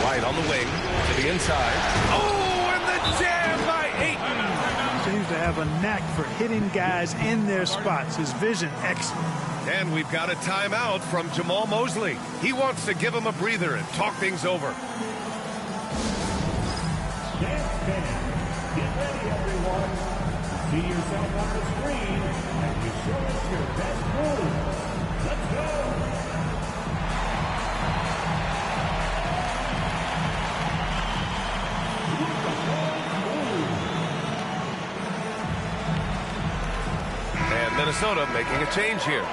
[SPEAKER 10] White on the wing to the inside. Oh, and the jam by Ayton.
[SPEAKER 11] Seems to have a knack for hitting guys in their spots. His vision, excellent.
[SPEAKER 10] And we've got a timeout from Jamal Mosley. He wants to give him a breather and talk things over.
[SPEAKER 4] Get ready, everyone. See yourself on the screen and you show us your best move. Let's go.
[SPEAKER 10] And Minnesota making a change here.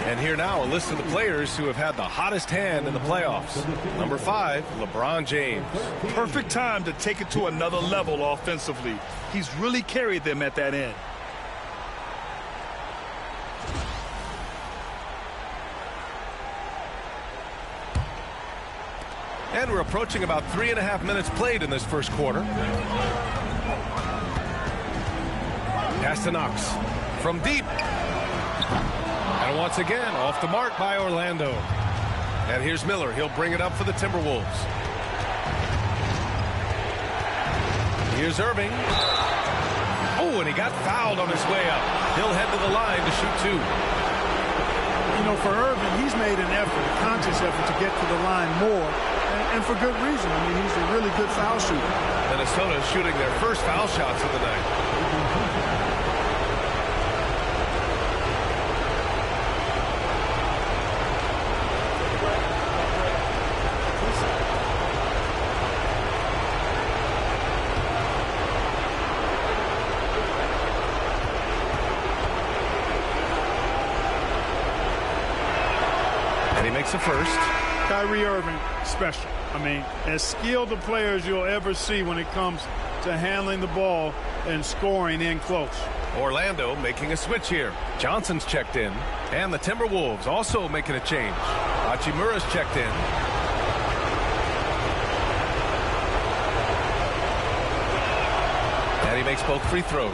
[SPEAKER 10] And here now, a list of the players who have had the hottest hand in the playoffs. Number 5, LeBron James.
[SPEAKER 11] Perfect time to take it to another level offensively. He's really carried them at that end.
[SPEAKER 10] And we're approaching about 3.5 minutes played in this first quarter. Pass to Knox. From deep. And once again, off the mark by Orlando. And here's Miller. He'll bring it up for the Timberwolves. Here's Irving. Oh, and he got fouled on his way up. He'll head to the line to shoot 2.
[SPEAKER 11] You know, for Irving, he's made an effort, a conscious effort to get to the line more, and for good reason. I mean, he's a really good foul shooter.
[SPEAKER 10] Minnesota shooting their first foul shots of the night. Makes a first.
[SPEAKER 11] Kyrie Irving, special. I mean, as skilled a player as you'll ever see when it comes to handling the ball and scoring in close.
[SPEAKER 10] Orlando making a switch here. Johnson's checked in. And the Timberwolves also making a change. Hachimura's checked in. And he makes both free throws.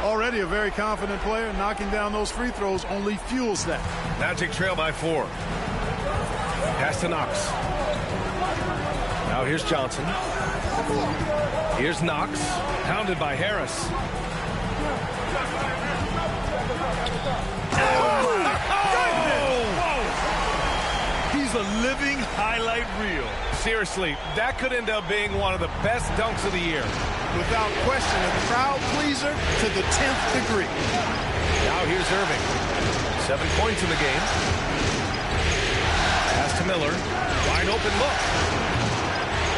[SPEAKER 11] Already a very confident player. Knocking down those free throws only fuels that.
[SPEAKER 10] Magic trail by 4. Pass to Knox. Now here's Johnson. Here's Knox. Pounded by Harris.
[SPEAKER 11] He's a living highlight reel.
[SPEAKER 10] Seriously, that could end up being one of the best dunks of the year.
[SPEAKER 11] Without question, a crowd pleaser to the 10th degree.
[SPEAKER 10] Now here's Irving. 7 points in the game. Pass to Miller. Wide open look.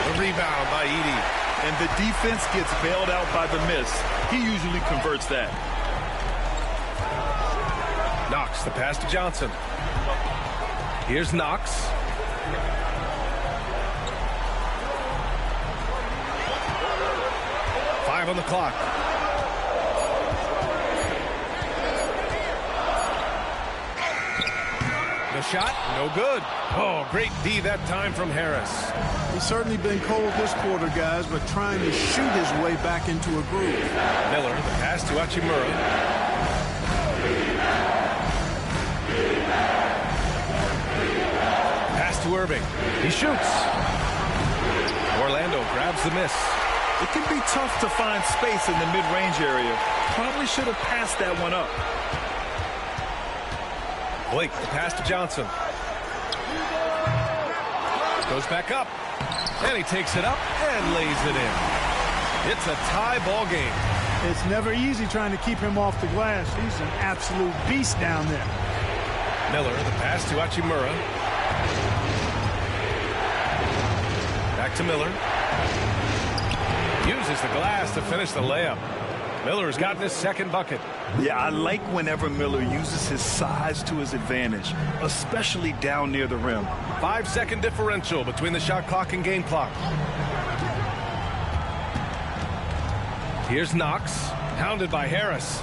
[SPEAKER 10] The rebound by Edey.
[SPEAKER 11] And the defense gets bailed out by the miss. He usually converts that.
[SPEAKER 10] Knox, the pass to Johnson. Here's Knox. Five on the clock. The shot, no good. Oh, great D that time from Harris.
[SPEAKER 11] He's certainly been cold this quarter, guys, but trying to shoot his way back into a groove.
[SPEAKER 10] Miller, the pass to Hachimura. Pass to Irving. He shoots. Orlando grabs the miss.
[SPEAKER 11] It can be tough to find space in the mid-range area. Probably should have passed that one up.
[SPEAKER 10] Blake, the pass to Johnson. Goes back up. And he takes it up and lays it in. It's a tie ball game.
[SPEAKER 11] It's never easy trying to keep him off the glass. He's an absolute beast down there.
[SPEAKER 10] Miller, the pass to Hachimura. Back to Miller. Uses the glass to finish the layup. Miller's gotten his second bucket.
[SPEAKER 11] Yeah, I like whenever Miller uses his size to his advantage, especially down near the rim.
[SPEAKER 10] 5-second differential between the shot clock and game clock. Here's Knox, hounded by Harris.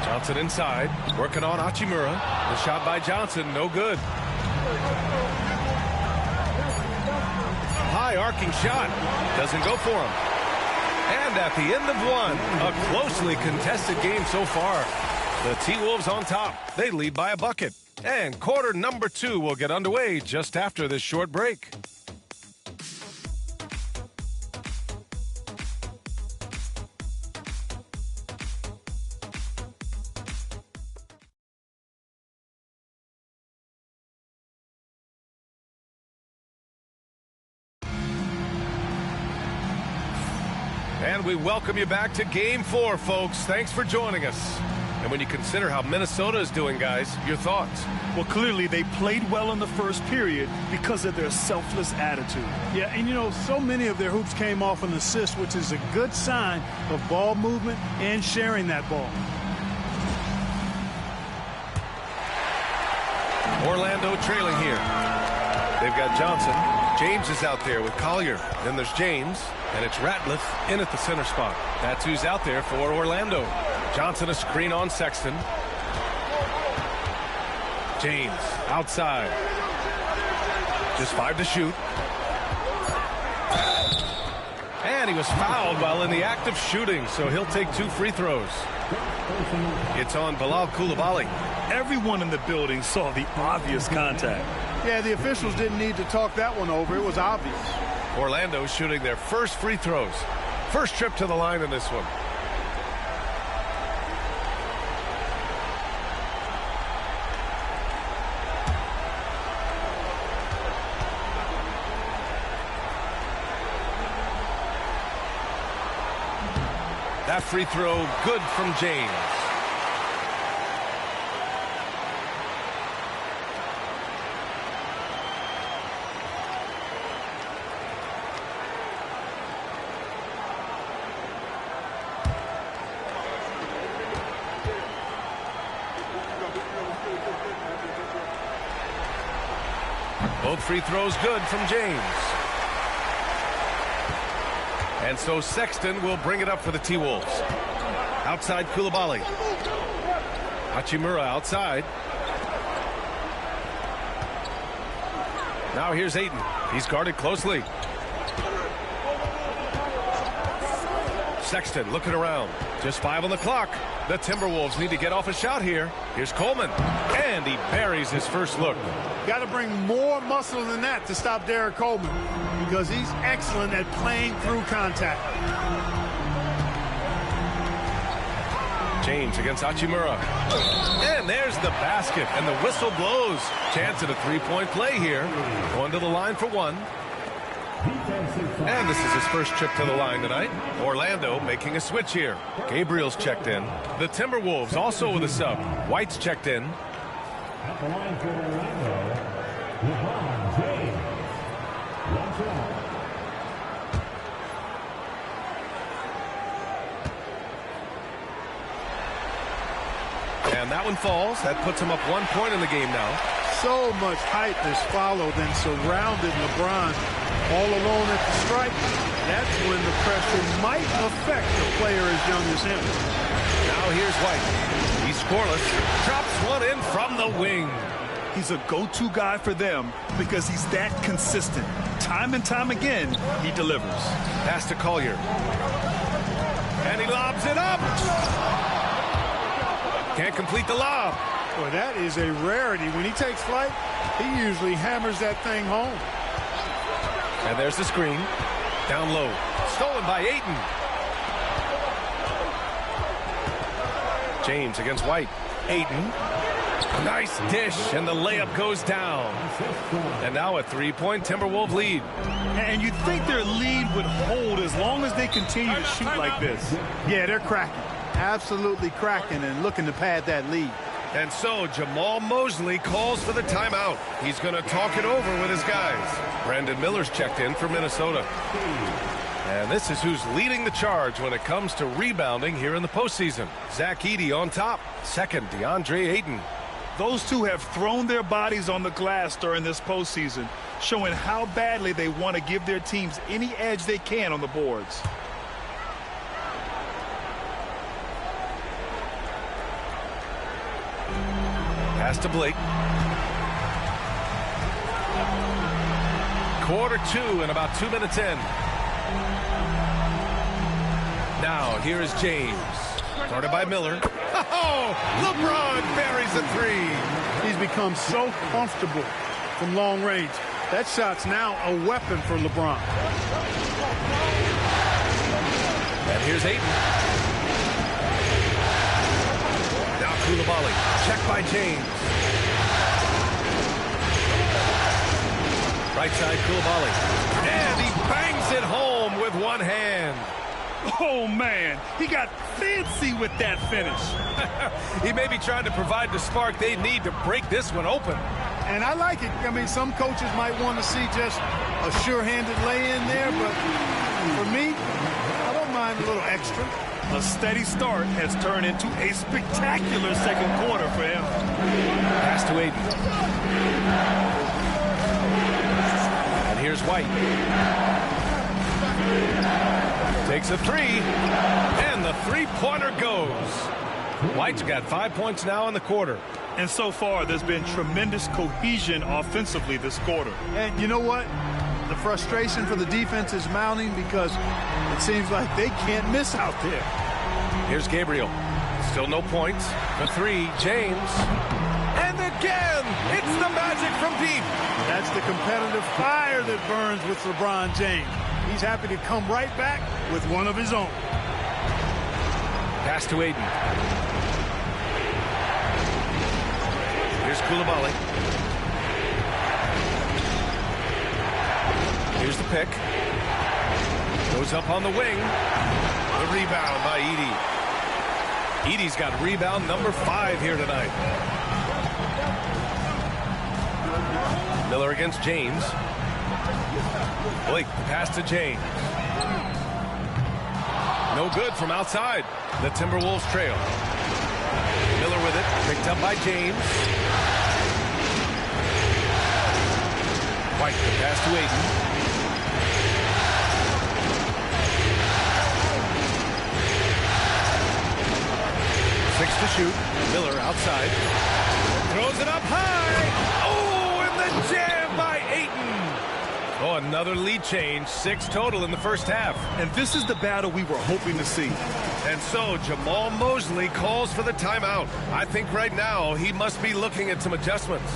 [SPEAKER 10] Johnson inside, working on Hachimura. The shot by Johnson, no good. High arcing shot, doesn't go for him. And at the end of one, a closely contested game so far. The T-Wolves on top. They lead by a bucket. And quarter number 2 will get underway just after this short break. And we welcome you back to Game 4, folks. Thanks for joining us. And when you consider how Minnesota is doing, guys, your thoughts?
[SPEAKER 11] Well, clearly they played well in the first period because of their selfless attitude. Yeah, and you know, so many of their hoops came off an assist, which is a good sign of ball movement and sharing that ball.
[SPEAKER 10] Orlando trailing here. They've got Johnson. James is out there with Collier. Then there's James, and it's Ratliff in at the center spot. That's who's out there for Orlando. Johnson a screen on Sexton. James outside. Just 5 to shoot. And he was fouled while in the act of shooting, so he'll take 2 free throws. It's on Bilal Coulibaly.
[SPEAKER 11] Everyone in the building saw the obvious contact. Yeah, the officials didn't need to talk that one over. It was obvious.
[SPEAKER 10] Orlando shooting their first free throws. First trip to the line in this one. That free throw good from James. Both free throws good from James. And so Sexton will bring it up for the T-Wolves. Outside Coulibaly. Hachimura outside. Now here's Ayton. He's guarded closely. Sexton looking around. Just 5 on the clock. The Timberwolves need to get off a shot here. Here's Coleman. And he buries his first look.
[SPEAKER 11] Got to bring more muscle than that to stop Derek Coleman, because he's excellent at playing through contact.
[SPEAKER 10] James against Hachimura. And there's the basket, and the whistle blows. Chance at a 3-point play here. Going to the line for 1. And this is his first trip to the line tonight. Orlando making a switch here. Gabriel's checked in. The Timberwolves also with a sub. White's checked in.
[SPEAKER 4] At the line for Orlando, LeBron James. Watch out.
[SPEAKER 10] And that one falls. That puts him up 1 point in the game now.
[SPEAKER 11] So much hype is followed and surrounded LeBron all alone at the stripe. That's when the pressure might affect a player as young as him.
[SPEAKER 10] Now here's White. He's Scoreless. Drops one in from the wing.
[SPEAKER 11] He's a go-to guy for them because he's that consistent. Time and time again, he delivers.
[SPEAKER 10] Pass to Collier. And he lobs it up. Can't complete the lob.
[SPEAKER 11] Boy, that is a rarity. When he takes flight, he usually hammers that thing home.
[SPEAKER 10] And there's the screen. Down low. Stolen by Ayton. James against White. Ayton. Nice dish, and the layup goes down. And now a three-point Timberwolves lead.
[SPEAKER 11] And you'd think their lead would hold as long as they continue to shoot like this. Yeah, they're cracking. Absolutely cracking and looking to pad that lead.
[SPEAKER 10] And so Jamal Mosley calls for the timeout. He's going to talk it over with his guys. Brandon Miller's checked in for Minnesota. And this is who's leading the charge when it comes to rebounding here in the postseason. Zach Edey on top. Second, DeAndre Ayton.
[SPEAKER 11] Those two have thrown their bodies on the glass during this postseason, showing how badly they want to give their teams any edge they can on the boards.
[SPEAKER 10] Pass to Blake. Quarter two and about 2 minutes in. Now here is James. Started by Miller. Oh, LeBron buries a three.
[SPEAKER 11] He's become so comfortable from long range. That shot's now a weapon for LeBron.
[SPEAKER 10] And here's Ayton. Now Koulibaly. Checked by James. Right side Koulibaly. And he bangs it home with one hand.
[SPEAKER 11] Oh, man, he got fancy with that finish.
[SPEAKER 10] He may be trying to provide the spark they need to break this one open.
[SPEAKER 11] And I like it. I mean, some coaches might want to see just a sure-handed lay-in there, but for me, I don't mind a little extra. A steady start has turned into a spectacular second quarter for him.
[SPEAKER 10] Pass to Ayton. And here's White. Takes a three, and the three-pointer goes. White's got 5 points now in the quarter.
[SPEAKER 11] And so far, there's been tremendous cohesion offensively this quarter. And you know what? The frustration for the defense is mounting because it seems like they can't miss out there.
[SPEAKER 10] Here's Gabriel. Still no points. The three, James. And again, it's the magic from deep.
[SPEAKER 11] That's the competitive fire that burns with LeBron James. He's happy to come right back with one of his own.
[SPEAKER 10] Pass to Ayton. Here's Koulibaly. Here's the pick. Goes up on the wing. The rebound by Edey. Edey's got rebound number 5 here tonight. Miller against James. Blake, pass to James. No good from outside. The Timberwolves trail. Miller with it, picked up by James. White, the pass to Ayton. 6 to shoot. Miller outside. Throws it up high. Oh, and the jam by Ayton. Oh, another lead change. 6 total in the first half.
[SPEAKER 11] And this is the battle we were hoping to see.
[SPEAKER 10] And so Jamal Mosley calls for the timeout. I think right now he must be looking at some adjustments.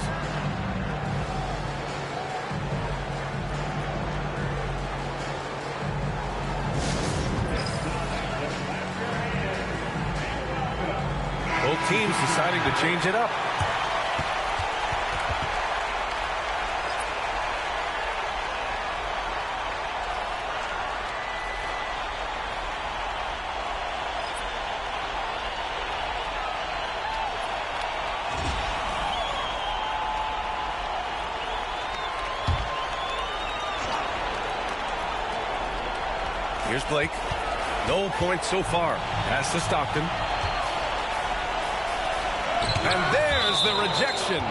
[SPEAKER 10] Both teams deciding to change it up. Here's Blake. No points so far. Pass to Stockton. And there's the rejection.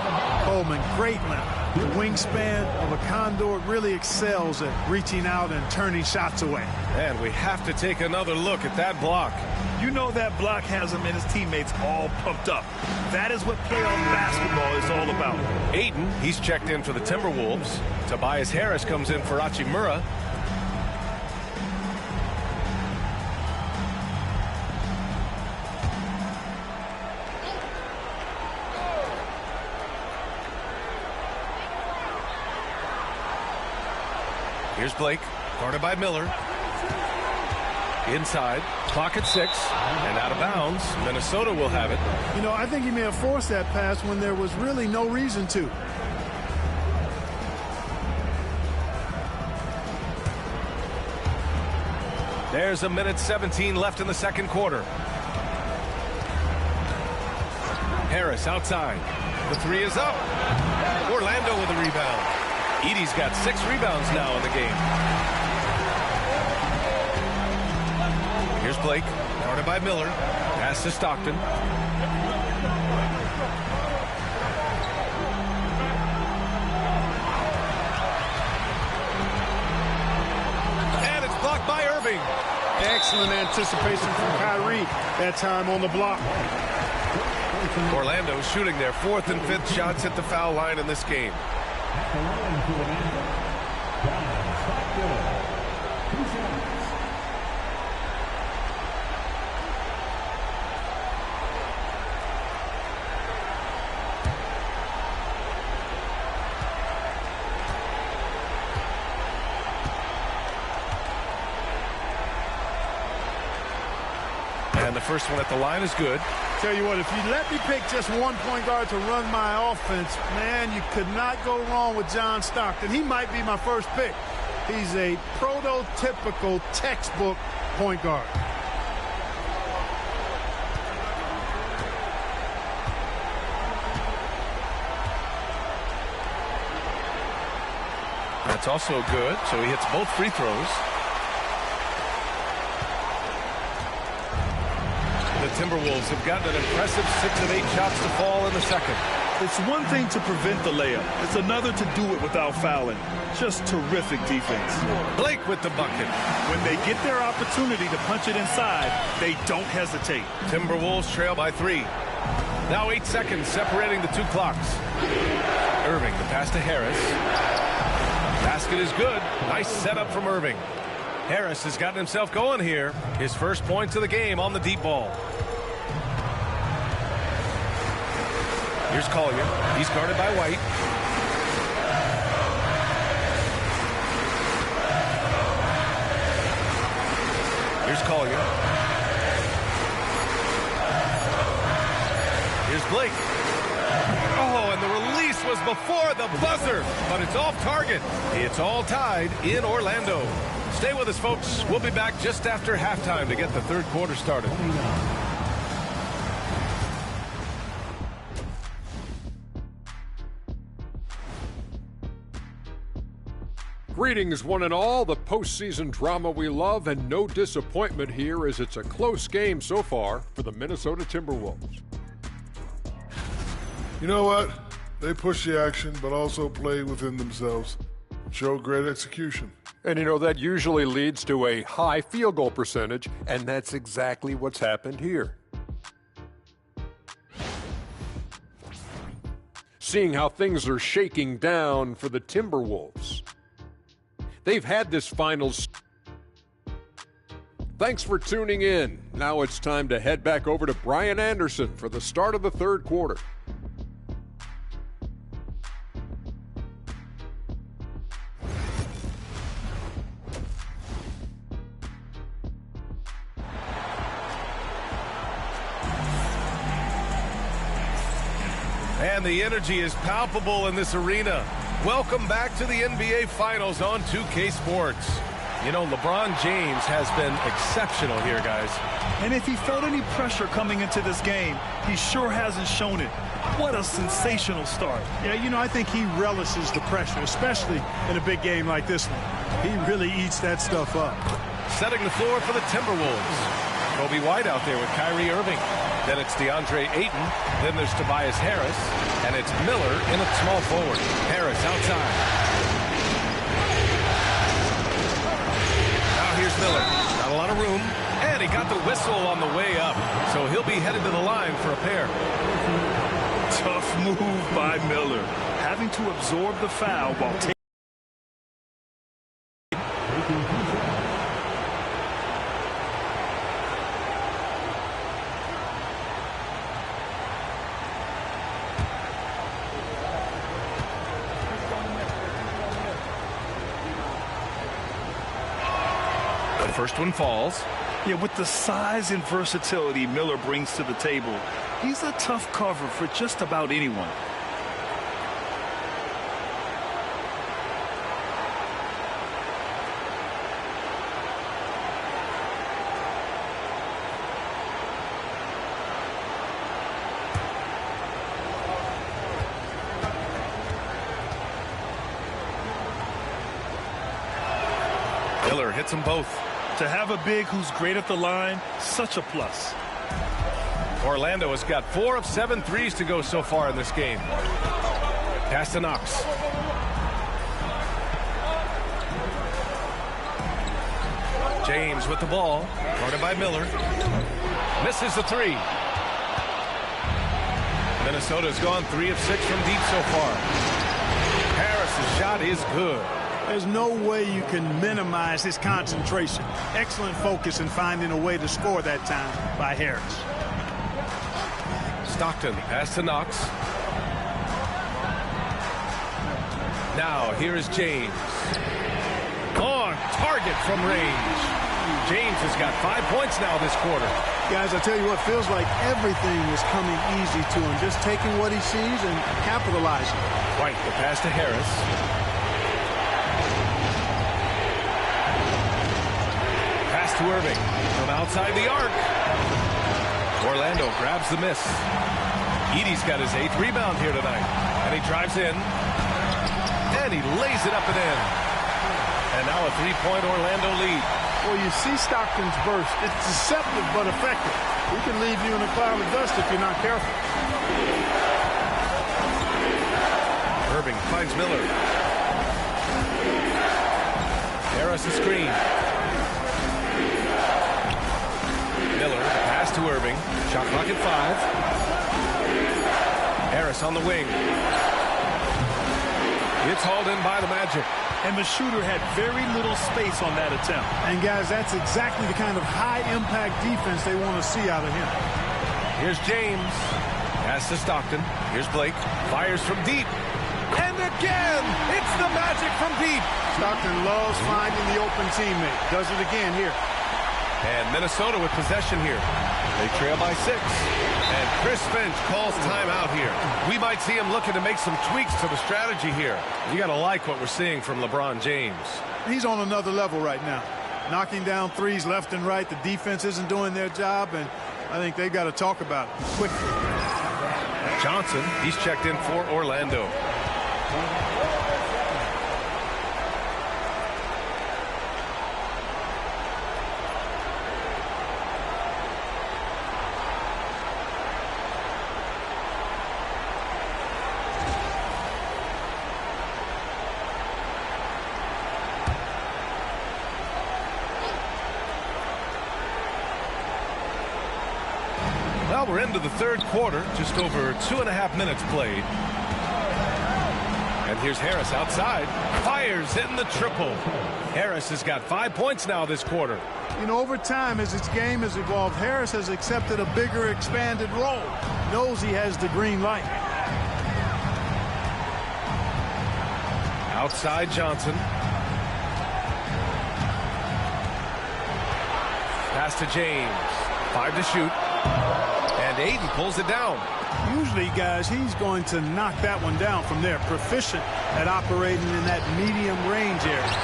[SPEAKER 11] Coleman, great length. The wingspan of a Condor really excels at reaching out and turning shots away.
[SPEAKER 10] And we have to take another look at that block.
[SPEAKER 12] You know that block has him and his teammates all pumped up. That is what playoff basketball is all about.
[SPEAKER 10] Ayton, he's checked in for the Timberwolves. Tobias Harris comes in for Hachimura. Here's Blake, guarded by Miller. Inside, clock at 6, and out of bounds. Minnesota will have it.
[SPEAKER 11] You know, I think he may have forced that pass when there was really no reason to.
[SPEAKER 10] There's a minute 17 left in the second quarter. Harris outside. The three is up. Orlando with a rebound. Edey's got 6 rebounds now in the game. Here's Blake, guarded by Miller. Pass to Stockton. And it's blocked by Irving.
[SPEAKER 11] Excellent anticipation from Kyrie. That time on the block.
[SPEAKER 10] Orlando shooting their 4th and 5th shots at the foul line in this game. And the first one at the line is good.
[SPEAKER 11] Tell you what, if you let me pick just one point guard to run my offense, man, you could not go wrong with John Stockton. He might be my first pick. He's a prototypical textbook point guard.
[SPEAKER 10] That's also good, so he hits both free throws. The Timberwolves have gotten an impressive 6 of 8 shots to fall in the second.
[SPEAKER 12] It's one thing to prevent the layup. It's another to do it without fouling. Just terrific defense.
[SPEAKER 10] Blake with the bucket.
[SPEAKER 12] When they get their opportunity to punch it inside, they don't hesitate.
[SPEAKER 10] Timberwolves trail by 3. Now 8 seconds separating the 2 clocks. Irving, the pass to Harris. Basket is good. Nice setup from Irving. Harris has gotten himself going here. His first points of the game on the deep ball. Here's Collier. He's guarded by White. Here's Collier. Here's Blake. Oh, and the release was before the buzzer, but it's off target. It's all tied in Orlando. Stay with us, folks. We'll be back just after halftime to get the third quarter started.
[SPEAKER 6] Greetings, one and all. The postseason drama we love, and no disappointment here as it's a close game so far for the Minnesota Timberwolves.
[SPEAKER 7] You know what? They push the action, but also play within themselves. Show great execution.
[SPEAKER 6] And you know, that usually leads to a high field goal percentage, and that's exactly what's happened here. Seeing how things are shaking down for the Timberwolves. They've had this finals. Thanks for tuning in. Now it's time to head back over to Brian Anderson for the start of the third quarter.
[SPEAKER 10] And the energy is palpable in this arena. Welcome back to the NBA Finals on 2K Sports. You know, LeBron James has been exceptional here, guys.
[SPEAKER 12] And if he felt any pressure coming into this game, he sure hasn't shown it. What a sensational start.
[SPEAKER 11] Yeah, you know, I think he relishes the pressure, especially in a big game like this one. He really eats that stuff up.
[SPEAKER 10] Setting the floor for the Timberwolves. Kobe White out there with Kyrie Irving. Then it's DeAndre Ayton. Then there's Tobias Harris. And it's Miller in at small forward. Harris outside. Now here's Miller. Not a lot of room. And he got the whistle on the way up. So he'll be headed to the line for a pair.
[SPEAKER 12] Tough move by Miller. Having to absorb the foul while taking.
[SPEAKER 10] The first one falls.
[SPEAKER 12] Yeah, with the size and versatility Miller brings to the table, he's a tough cover for just about anyone.
[SPEAKER 10] Miller hits them both.
[SPEAKER 12] To have a big who's great at the line, such a plus.
[SPEAKER 10] Orlando has got 4 of 7 threes to go so far in this game. Pass to Knox. James with the ball. Guarded by Miller. Misses the three. Minnesota's gone 3 of 6 from deep so far. Harris's shot is good.
[SPEAKER 11] There's no way you can minimize his concentration. Excellent focus in finding a way to score that time by Harris.
[SPEAKER 10] Stockton, pass to Knox. Now, here is James. On target from range. James has got 5 points now this quarter.
[SPEAKER 11] Guys, I tell you what, feels like everything is coming easy to him. Just taking what he sees and capitalizing.
[SPEAKER 10] White, the pass to Harris. To Irving from outside the arc. Orlando grabs the miss. Edey's got his 8th rebound here tonight. And he drives in. And he lays it up and in. And now a 3-point Orlando lead.
[SPEAKER 11] Well, you see Stockton's burst. It's deceptive but effective. He can leave you in a cloud of dust if you're not careful.
[SPEAKER 10] Irving finds Miller. Harris a screen. Miller, the pass to Irving. Shot clock at 5. Harris on the wing. It's hauled in by the Magic.
[SPEAKER 12] And the shooter had very little space on that attempt.
[SPEAKER 11] And, guys, that's exactly the kind of high-impact defense they want to see out of him.
[SPEAKER 10] Here's James. Pass to Stockton. Here's Blake. Fires from deep. And again, it's the Magic from deep.
[SPEAKER 11] Stockton loves finding the open teammate. Does it again here.
[SPEAKER 10] And Minnesota with possession here. They trail by 6. And Chris Finch calls timeout here. We might see him looking to make some tweaks to the strategy here. You got to like what we're seeing from LeBron James.
[SPEAKER 11] He's on another level right now. Knocking down threes left and right. The defense isn't doing their job, and I think they've got to talk about it quickly.
[SPEAKER 10] Johnson, he's checked in for Orlando. Well, we're into the third quarter, just over 2.5 minutes played. And here's Harris outside. Fires in the triple. Harris has got 5 points now this quarter.
[SPEAKER 11] You know, over time, as its game has evolved, Harris has accepted a bigger, expanded role. Knows he has the green light.
[SPEAKER 10] Outside Johnson. Pass to James. 5 to shoot. And Ayton pulls it down.
[SPEAKER 11] Usually, guys, he's going to knock that one down from there. Proficient at operating in that medium range area.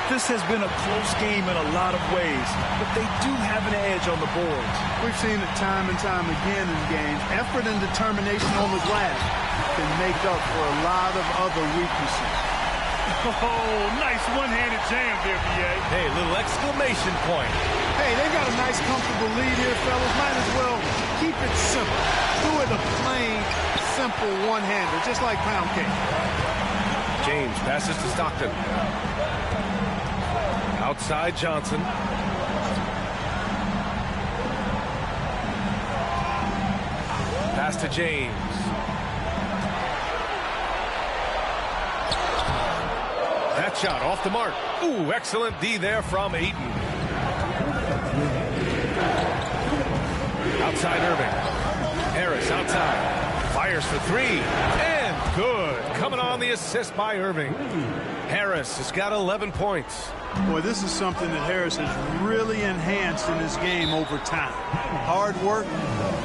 [SPEAKER 12] This has been a close game in a lot of ways, but they do have an edge on the boards.
[SPEAKER 11] We've seen it time and time again in games. Effort and determination on the glass can make up for a lot of other weaknesses.
[SPEAKER 12] Oh, nice one-handed jam there, B.A.
[SPEAKER 10] Hey, little exclamation point.
[SPEAKER 11] Hey, they got a nice, comfortable lead here, fellas. Might as well keep it simple. Do it a plain, simple one-hander, just like pound cake.
[SPEAKER 10] James passes to Stockton. Outside Johnson. Pass to James. That shot off the mark. Ooh, excellent D there from Ayton. Outside Irving. Harris outside. Fires for three. And good. Coming on the assist by Irving. Harris has got 11 points.
[SPEAKER 11] Boy, this is something that Harris has really enhanced in this game over time. Hard work,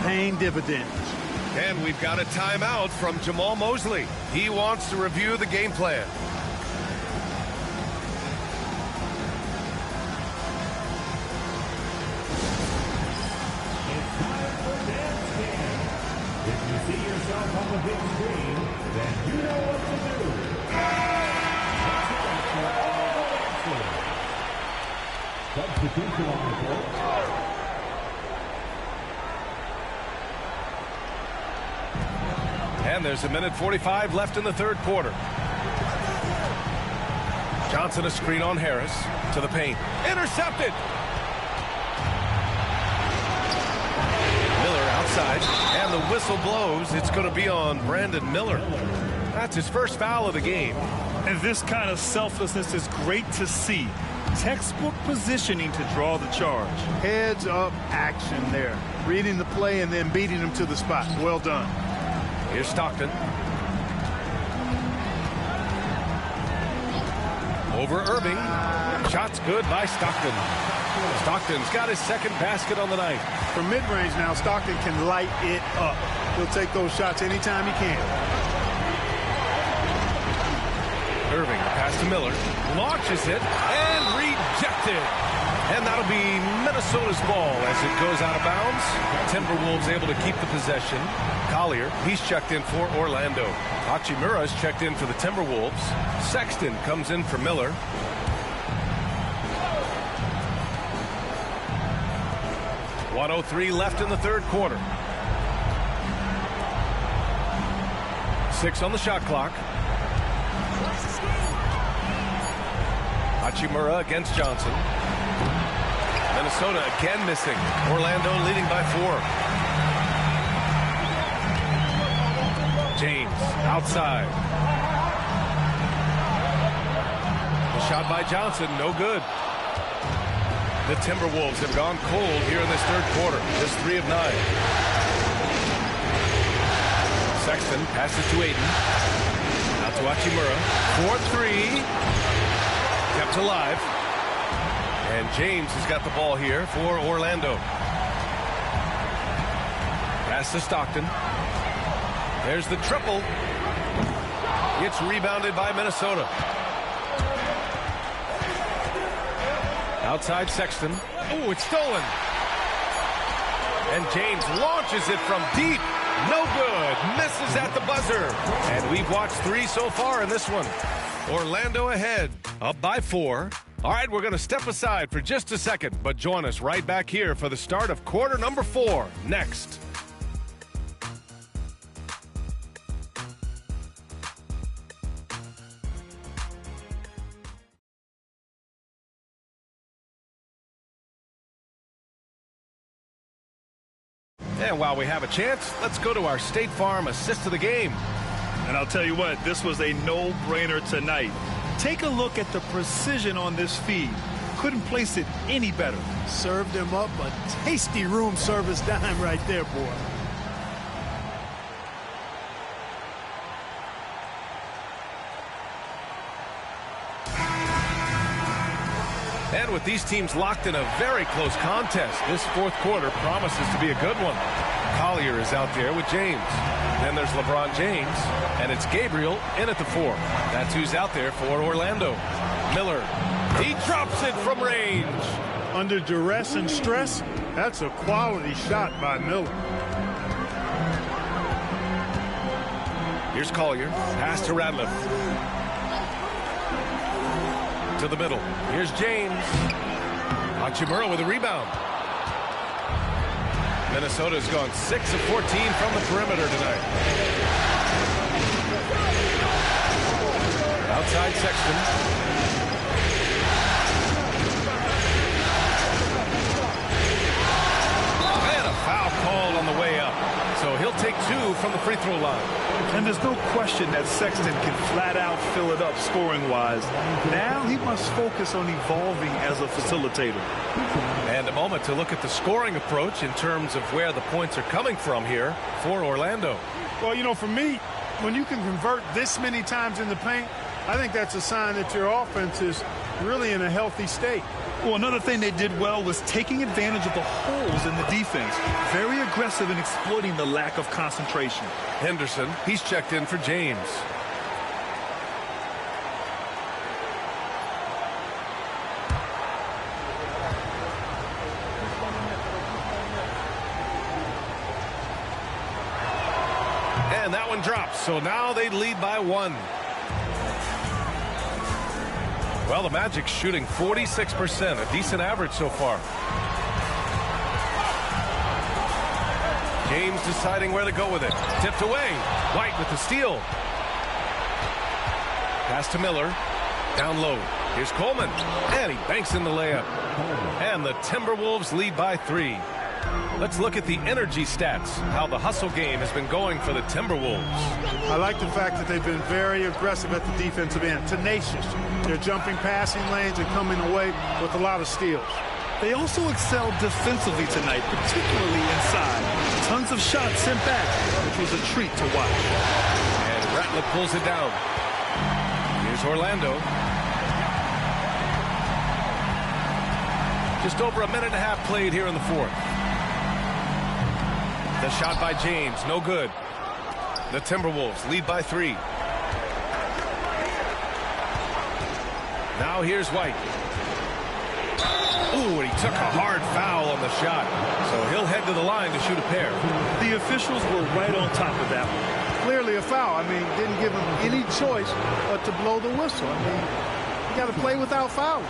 [SPEAKER 11] paying dividends.
[SPEAKER 10] And we've got a timeout from Jamal Mosley. He wants to review the game plan.
[SPEAKER 4] It's time for dance game. If you see yourself on the big screen, then you know what to do. Substitution on the court.
[SPEAKER 10] And there's 1:45 left in the third quarter. Johnson a screen on Harris to the paint. Intercepted. Miller outside. And the whistle blows. It's going to be on Brandon Miller. That's his first foul of the game.
[SPEAKER 12] And this kind of selflessness is great to see. Textbook positioning to draw the charge.
[SPEAKER 11] Heads up action there. Reading the play and then beating him to the spot. Well done.
[SPEAKER 10] Here's Stockton. Over Irving. Shot's good by Stockton. Stockton's got his second basket on the night.
[SPEAKER 11] From mid-range now, Stockton can light it up. He'll take those shots anytime he can.
[SPEAKER 10] Irving, pass to Miller. Launches it and rejected. And that'll be Minnesota's ball as it goes out of bounds. Timberwolves able to keep the possession. Collier, he's checked in for Orlando. Hachimura's checked in for the Timberwolves. Sexton comes in for Miller. .103 left in the third quarter. 6 on the shot clock. Hachimura against Johnson. Minnesota again missing. Orlando leading by 4. James outside. The shot by Johnson, no good. The Timberwolves have gone cold here in this third quarter. Just 3 of 9. Sexton passes to Ayton. Out to Hachimura. 4-3. Kept alive. And James has got the ball here for Orlando. Pass to Stockton. There's the triple. It's rebounded by Minnesota. Outside Sexton. Oh, it's stolen. And James launches it from deep. No good. Misses at the buzzer. And we've watched 3 so far in this one. Orlando ahead, up by 4. All right, we're going to step aside for just a second, but join us right back here for the start of quarter number 4 next. And while we have a chance, let's go to our State Farm assist of the game.
[SPEAKER 12] And I'll tell you what, this was a no-brainer tonight. Take a look at the precision on this feed. Couldn't place it any better.
[SPEAKER 11] Served him up a tasty room service dime right there, boy.
[SPEAKER 10] And with these teams locked in a very close contest, this fourth quarter promises to be a good one. Collier is out there with James. Then there's LeBron James, and it's Gabriel in at the 4. That's who's out there for Orlando. Miller, he drops it from range.
[SPEAKER 11] Under duress and stress, that's a quality shot by Miller.
[SPEAKER 10] Here's Collier, pass to Radliff. To the middle. Here's James. Hachimura with a rebound. Minnesota's gone 6 of 14 from the perimeter tonight. Outside Sexton. And a foul called on the way up. So he'll take 2 from the free throw line.
[SPEAKER 12] And there's no question that Sexton can flat out fill it up scoring-wise. Now he must focus on evolving as a facilitator.
[SPEAKER 10] And a moment to look at the scoring approach in terms of where the points are coming from here for Orlando.
[SPEAKER 11] Well, you know, for me, when you can convert this many times in the paint, I think that's a sign that your offense is really in a healthy state.
[SPEAKER 12] Well, another thing they did well was taking advantage of the holes in the defense. Very aggressive in exploiting the lack of concentration.
[SPEAKER 10] Henderson, he's checked in for James. And that one drops, so now they lead by 1. Well, the Magic's shooting 46%, a decent average so far. James deciding where to go with it. Tipped away. White with the steal. Pass to Miller. Down low. Here's Coleman. And he banks in the layup. And the Timberwolves lead by 3. Let's look at the energy stats, how the hustle game has been going for the Timberwolves.
[SPEAKER 11] I like the fact that they've been very aggressive at the defensive end, tenacious. They're jumping passing lanes and coming away with a lot of steals.
[SPEAKER 12] They also excelled defensively tonight, particularly inside. Tons of shots sent back, which was a treat to watch.
[SPEAKER 10] And Ratliff pulls it down. Here's Orlando. Just over a minute and a half played here in the 4th. The shot by James, no good. The Timberwolves lead by 3. Now here's White. Ooh, and he took a hard foul on the shot. So he'll head to the line to shoot a pair.
[SPEAKER 12] The officials were right on top of that one.
[SPEAKER 11] Clearly a foul. I mean, didn't give him any choice but to blow the whistle. I mean, you got to play without fouling.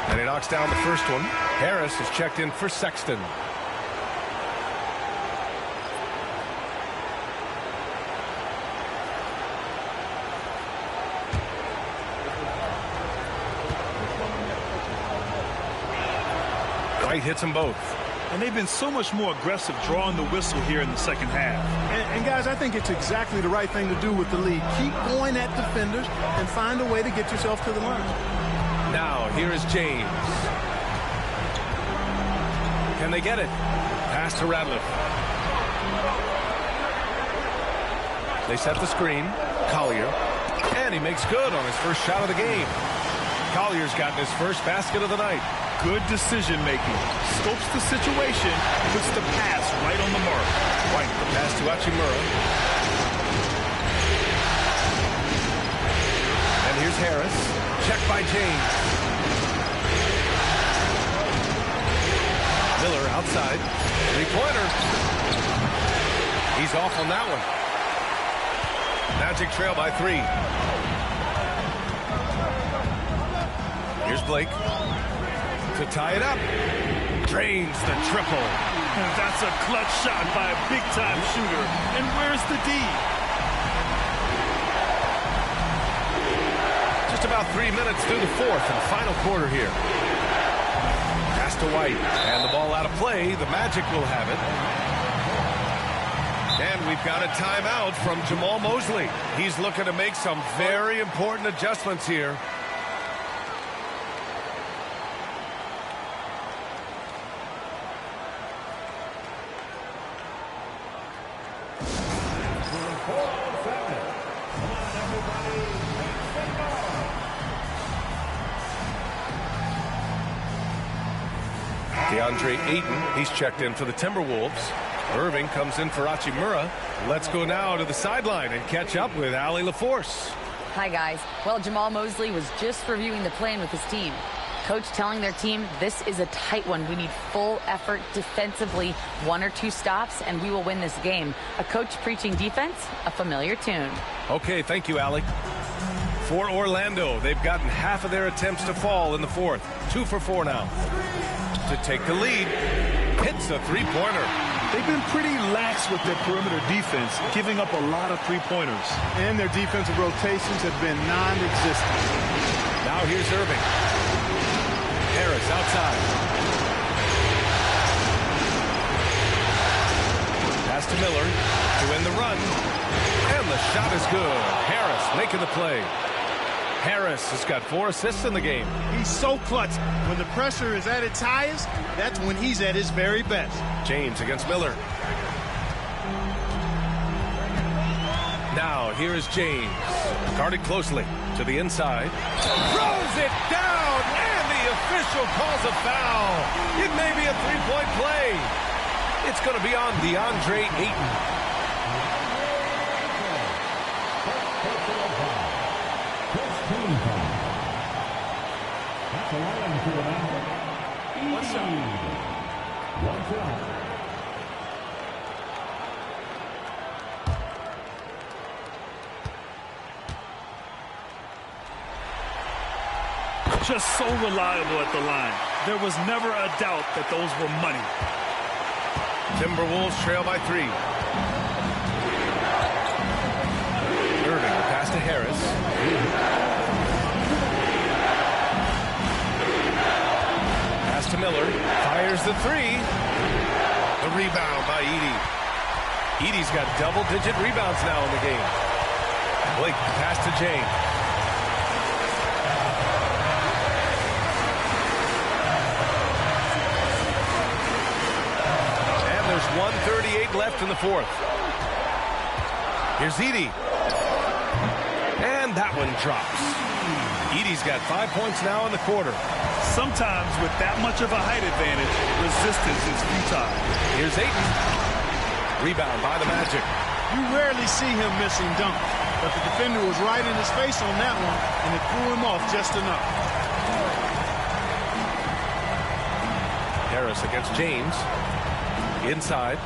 [SPEAKER 10] And he knocks down the first one. Harris is checked in for Sexton. White hits them both.
[SPEAKER 12] And they've been so much more aggressive drawing the whistle here in the second half.
[SPEAKER 11] And guys, I think it's exactly the right thing to do with the lead. Keep going at defenders and find a way to get yourself to the line.
[SPEAKER 10] Now, here is James. Can they get it? Pass to Ratliff. They set the screen. Collier. And he makes good on his first shot of the game. Collier's gotten his first basket of the night.
[SPEAKER 12] Good decision-making. Scopes the situation, puts the pass right on the mark.
[SPEAKER 10] White, the pass to Hachimura. And here's Harris. Checked by James. Miller outside. Three-pointer. He's off on that one. Magic trail by 3. Here's Blake. To tie it up. Drains the triple.
[SPEAKER 12] That's a clutch shot by a big-time shooter. And where's the D?
[SPEAKER 10] Just about 3 minutes through the 4th and final quarter here. Pass to White. And the ball out of play. The Magic will have it. And we've got a timeout from Jamal Mosley. He's looking to make some very important adjustments here. DeAndre Ayton, he's checked in for the Timberwolves. Irving comes in for Hachimura. Let's go now to the sideline and catch up with Allie LaForce.
[SPEAKER 13] Hi, guys. Well, Jamal Mosley was just reviewing the plan with his team. Coach telling their team, this is a tight one. We need full effort defensively, 1 or 2 stops, and we will win this game. A coach preaching defense, a familiar tune.
[SPEAKER 10] Okay, thank you, Allie. For Orlando, they've gotten half of their attempts to fall in the fourth. 2 for 4 now. To take the lead, hits a three-pointer.
[SPEAKER 11] They've been pretty lax with their perimeter defense, giving up a lot of three-pointers. And their defensive rotations have been non-existent.
[SPEAKER 10] Now here's Irving. Harris outside. Pass to Miller to win the run. And the shot is good. Harris making the play. Harris has got 4 assists in the game.
[SPEAKER 11] He's so clutch. When the pressure is at its highest, that's when he's at his very best.
[SPEAKER 10] James against Miller. Now here is James. Guarded closely to the inside. Throws it down, and the official calls a foul. It may be a three-point play. It's going to be on DeAndre Ayton.
[SPEAKER 4] What's up?
[SPEAKER 12] Just so reliable at the line. There was never a doubt that those were money.
[SPEAKER 10] Timberwolves trail by 3. Irving, pass to Harris. Pass to Miller. Fires the 3. The rebound by Edey. Edey's got double-digit rebounds now in the game. Blake, pass to James. There's 1:38 left in the fourth. Here's Edey. And that one drops. Edey's got 5 points now in the quarter.
[SPEAKER 12] Sometimes with that much of a height advantage, resistance is futile.
[SPEAKER 10] Here's Ayton. Rebound by the Magic.
[SPEAKER 11] You rarely see him missing dunks, but the defender was right in his face on that one, and it threw him off just enough.
[SPEAKER 10] Harris against James. Inside.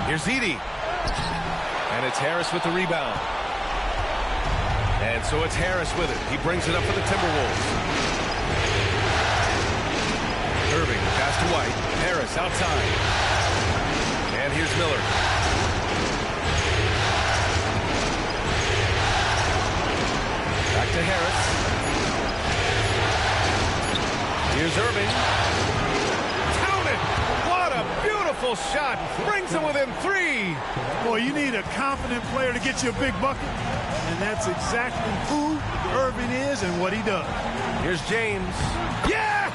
[SPEAKER 10] Here's Edey. And it's Harris with the rebound. And so it's Harris with it. He brings it up for the Timberwolves. Irving, pass to White. Harris outside. And here's Miller. Back to Harris. Here's Irving. Beautiful shot. Brings him within 3.
[SPEAKER 11] Boy, you need a confident player to get you a big bucket. And that's exactly who Irving is and what he does.
[SPEAKER 10] Here's James. Yes!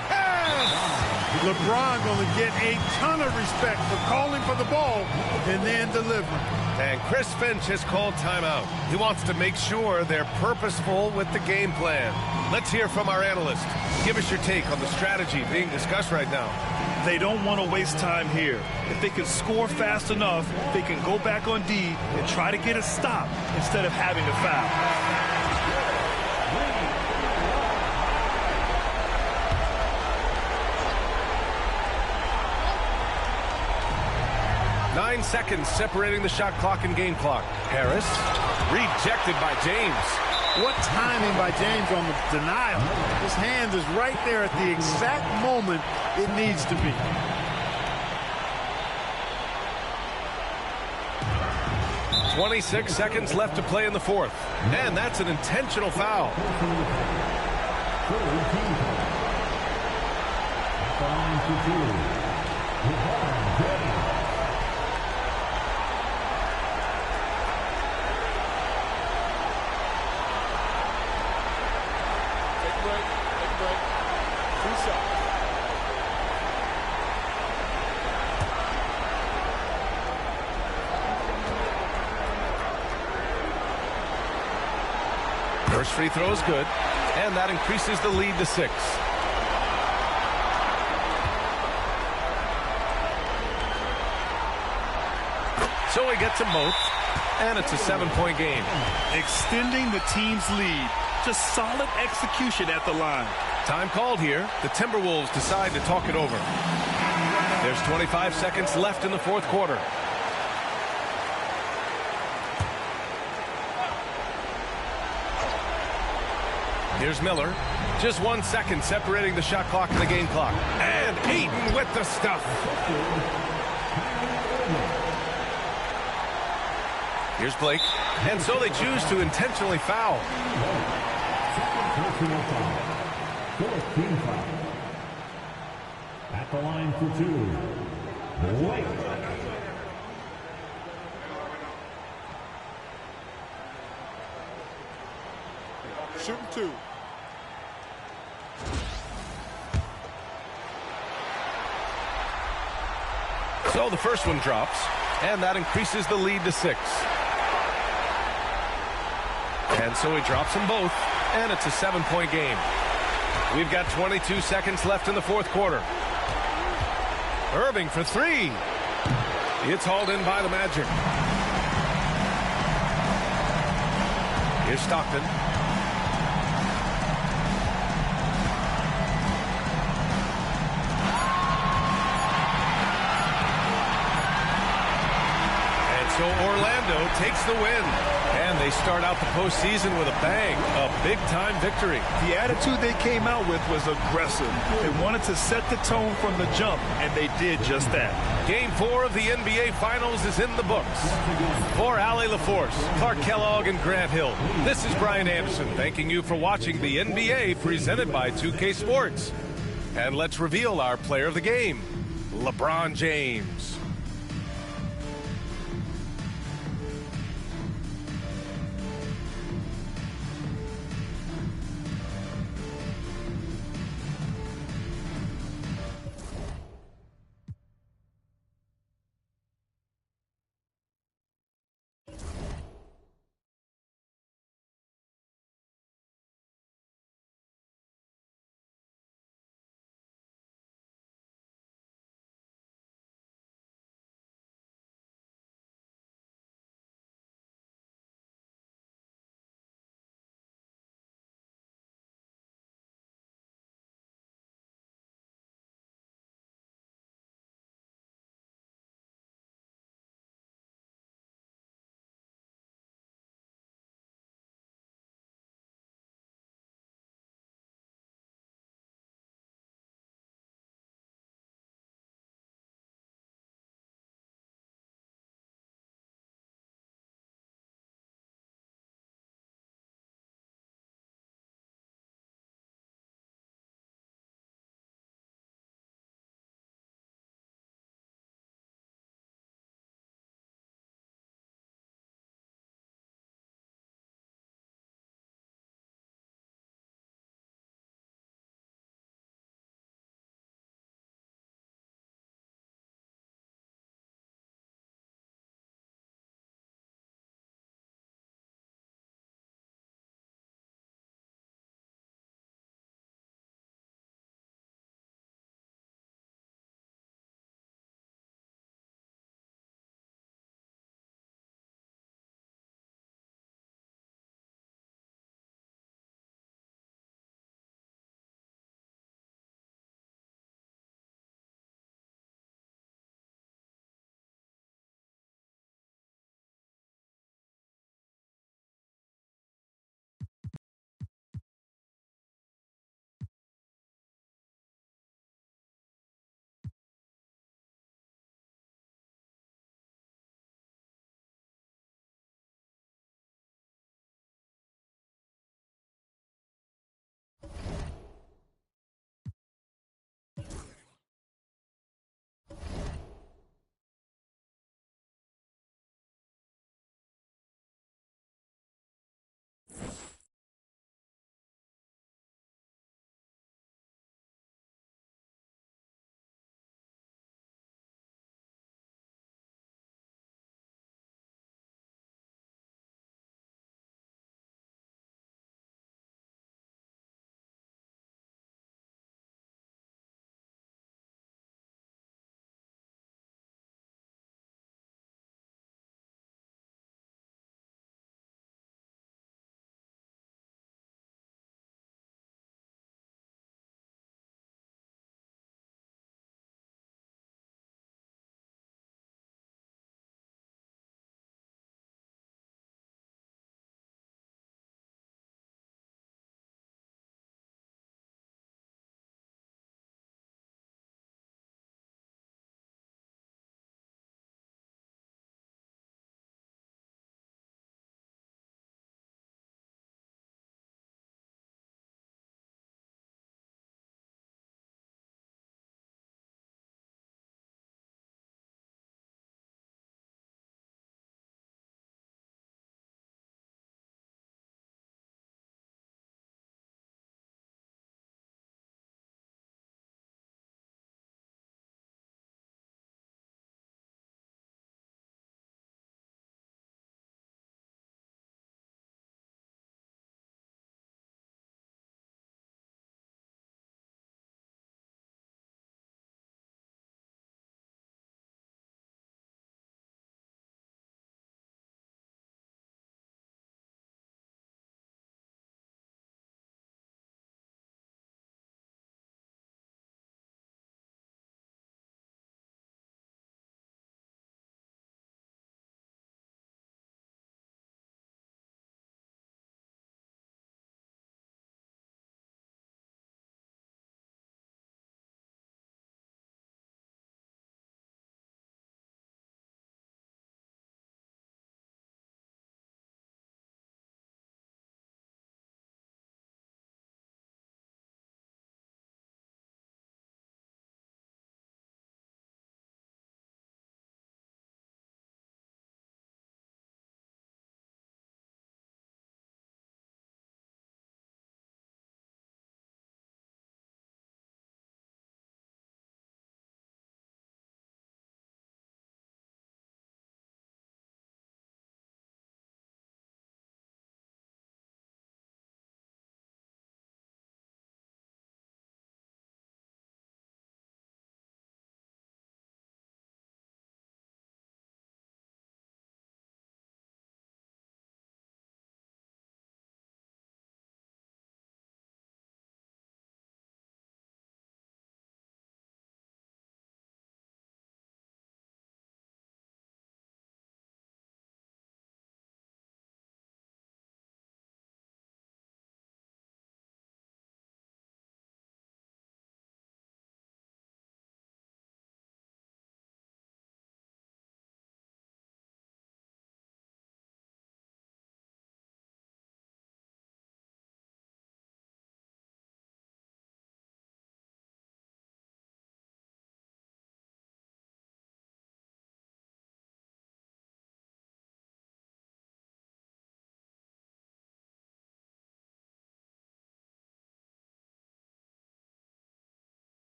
[SPEAKER 11] LeBron going to get a ton of respect for calling for the ball and then delivering.
[SPEAKER 10] And Chris Finch has called timeout. He wants to make sure they're purposeful with the game plan. Let's hear from our analyst. Give us your take on the strategy being discussed right now.
[SPEAKER 12] They don't want to waste time here. If they can score fast enough, they can go back on D and try to get a stop instead of having a foul.
[SPEAKER 10] 9 seconds separating the shot clock and game clock. Harris rejected by James.
[SPEAKER 11] What timing by James on the denial. His hand is right there at the exact moment it needs to be.
[SPEAKER 10] .26 seconds left to play in the fourth. And that's an intentional foul. First free throw is good, and that increases the lead to 6. So he gets them both, and it's a 7-point game.
[SPEAKER 12] Extending the team's lead. Just solid execution at the line.
[SPEAKER 10] Time called here. The Timberwolves decide to talk it over. There's 25 seconds left in the fourth quarter. Here's Miller. Just 1 second separating the shot clock and the game clock. And Ayton with the stuff. Here's Blake. And so they choose to intentionally foul.
[SPEAKER 4] At the line for two, Blake.
[SPEAKER 7] Shooting two.
[SPEAKER 10] So the first one drops, and that increases the lead to 6. And so he drops them both, and it's a 7-point game. We've got 22 seconds left in the fourth quarter. Irving for 3. It's hauled in by the Magic. Here's Stockton. So Orlando takes the win, and they start out the postseason with a bang, a big-time victory.
[SPEAKER 12] The attitude they came out with was aggressive. They wanted to set the tone from the jump, and they did just that.
[SPEAKER 10] Game 4 of the NBA Finals is in the books. For Allie LaForce, Clark Kellogg, and Grant Hill, this is Brian Anderson thanking you for watching the NBA presented by 2K Sports. And let's reveal our player of the game, LeBron James.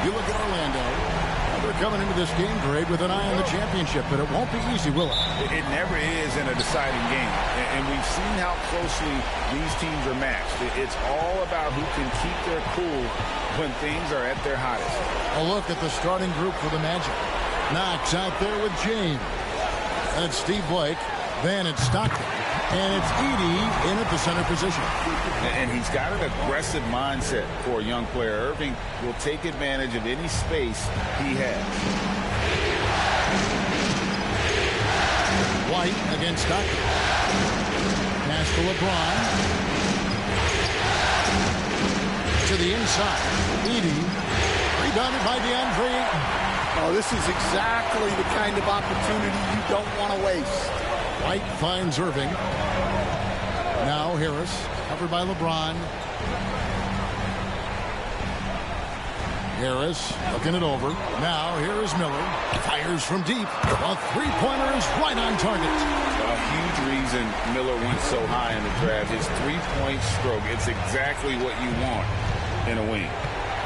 [SPEAKER 1] You look at Orlando. They're coming into this game, Grade, with an eye on the championship, but it won't be easy, will it?
[SPEAKER 2] It never is in a deciding game. And we've seen how closely these teams are matched. It's all about who can keep their cool when things are at their hottest.
[SPEAKER 1] A look at the starting group for the Magic. Knox out there with James. And it's Steve Blake. Then it's Stockton. And it's Edey in at the center position.
[SPEAKER 2] And he's got an aggressive mindset for a young player. Irving will take advantage of any space he has.
[SPEAKER 1] White against Stockton. Pass to LeBron. To the inside. Edey. Rebounded by DeAndre Ayton.
[SPEAKER 14] Oh, this is exactly the kind of opportunity you don't want to waste.
[SPEAKER 1] White finds Irving. Now Harris, covered by LeBron. Harris looking it over. Now here is Miller. Fires from deep. A three-pointer is right on target.
[SPEAKER 2] A huge reason Miller went so high in the draft. His three-point stroke. It's exactly what you want in a wing.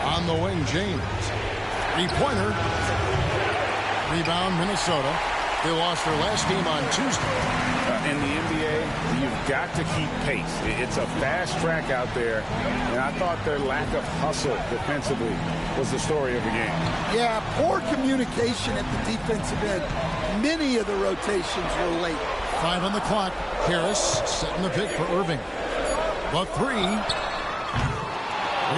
[SPEAKER 1] On the wing, James. Three-pointer. Rebound, Minnesota. They lost their last game on Tuesday.
[SPEAKER 2] In the NBA, you've got to keep pace. It's a fast track out there, and I thought their lack of hustle defensively was the story of the game.
[SPEAKER 14] Yeah, poor communication at the defensive end. Many of the rotations were late.
[SPEAKER 1] 5 on the clock. Harris setting the pick for Irving. The three.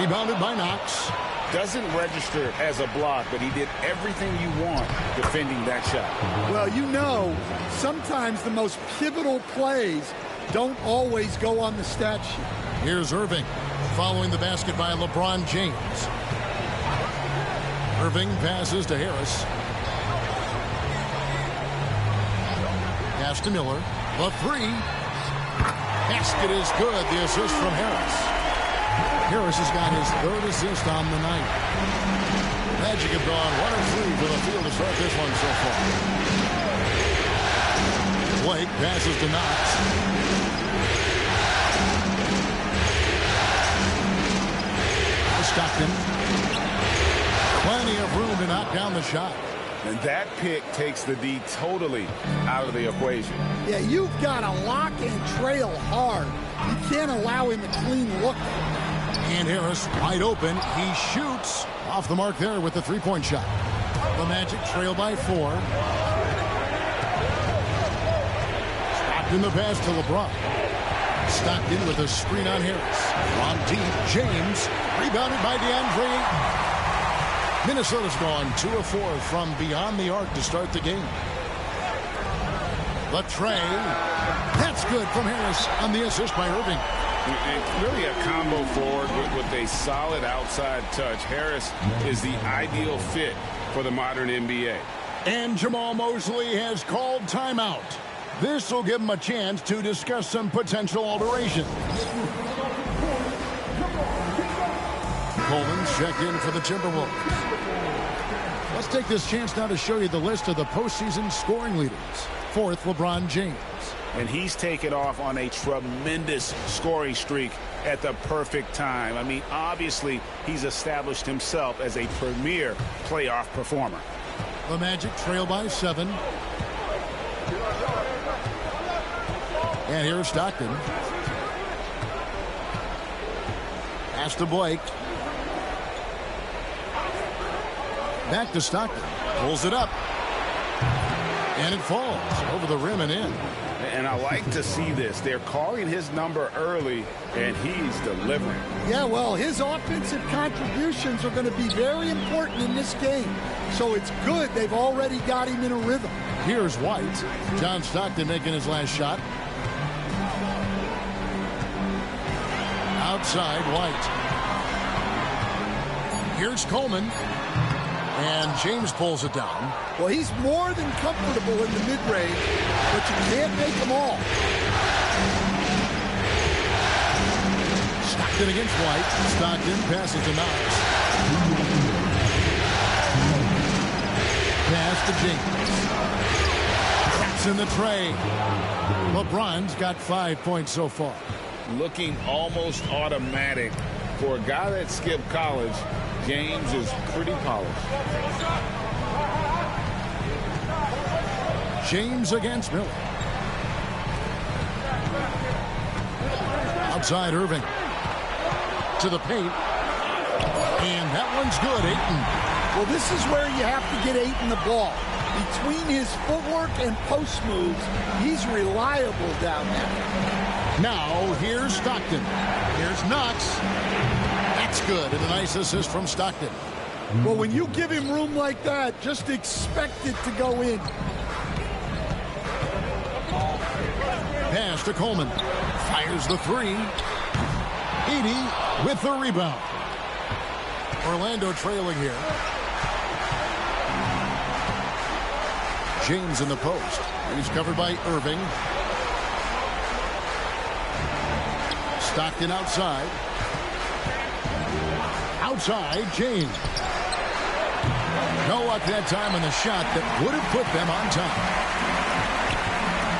[SPEAKER 1] Rebounded by Knox.
[SPEAKER 2] Doesn't register as a block, but he did everything you want defending that shot.
[SPEAKER 14] Well, you know, sometimes the most pivotal plays don't always go on the stat sheet.
[SPEAKER 1] Here's Irving following the basket by LeBron James. Irving passes to Harris. Pass to Miller. The three. Basket is good. The assist from Harris. Harris has got his 3rd assist on the night. Magic have gone 1 of 3 for the field to start this one so far. Blake passes to Knox. Stockton. Plenty of room to knock down the shot.
[SPEAKER 2] And that pick takes the D totally out of the equation.
[SPEAKER 14] Yeah, you've got to lock and trail hard. You can't allow him a clean look.
[SPEAKER 1] And Harris wide open. He shoots off the mark there with the 3-point shot. The Magic trail by 4. Stockton the pass to LeBron. Stockton with a screen on Harris. On deep, James rebounded by DeAndre Ayton. Minnesota's gone 2 of 4 from beyond the arc to start the game. The tray. That's good from Harris on the assist by Irving.
[SPEAKER 2] And really a combo forward with a solid outside touch. Harris is the ideal fit for the modern NBA.
[SPEAKER 1] And Jamal Mosley has called timeout. This will give him a chance to discuss some potential alterations. Coleman's checked in for the Timberwolves. Let's take this chance now to show you the list of the postseason scoring leaders. 4th, LeBron James.
[SPEAKER 2] And he's taken off on a tremendous scoring streak at the perfect time. I mean, obviously, he's established himself as a premier playoff performer.
[SPEAKER 1] The Magic trail by 7. And here's Stockton. Pass to Blake. Back to Stockton. Pulls it up. And it falls over the rim and in.
[SPEAKER 2] And I like to see this. They're calling his number early, and he's delivering.
[SPEAKER 14] Yeah, well, his offensive contributions are going to be very important in this game. So it's good they've already got him in a rhythm.
[SPEAKER 1] Here's White. John Stockton making his last shot. Outside, White. Here's Coleman. And James pulls it down.
[SPEAKER 14] Well, he's more than comfortable in the mid-range, but you can't make them all.
[SPEAKER 1] Stockton against White. Stockton passes to Knox. Pass to James. Traps in the tray. LeBron's got 5 points so far. Looking almost automatic. For a guy that skipped college, James is pretty polished. James against Miller. Outside Irving. To the paint. And that one's good, Ayton.
[SPEAKER 14] Well, this is where you have to get Ayton the ball. Between his footwork and post moves, he's reliable down there.
[SPEAKER 1] Now, here's Stockton. Here's Knox. That's good, and a nice assist from Stockton.
[SPEAKER 14] Well, when you give him room like that, just expect it to go in.
[SPEAKER 1] Pass to Coleman. Fires the 3. 80 with the rebound. Orlando trailing here. James in the post. He's covered by Irving. Stockton outside. Outside, James. No luck that time on the shot that would have put them on top.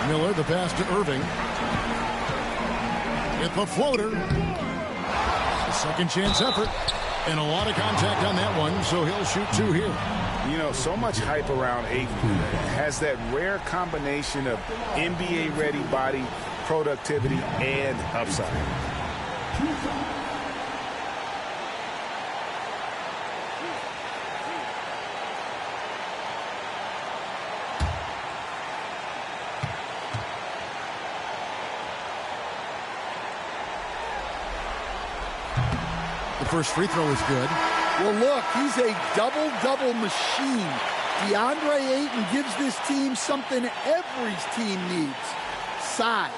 [SPEAKER 1] Miller, the pass to Irving. With the floater. A second chance effort. And a lot of contact on that one, so he'll shoot 2 here.
[SPEAKER 2] You know, so much hype around Ayton. Has that rare combination of NBA-ready body, productivity, and upside.
[SPEAKER 1] The first free throw is good.
[SPEAKER 14] Well, look, he's a double-double machine. DeAndre Ayton gives this team something every team needs. Size.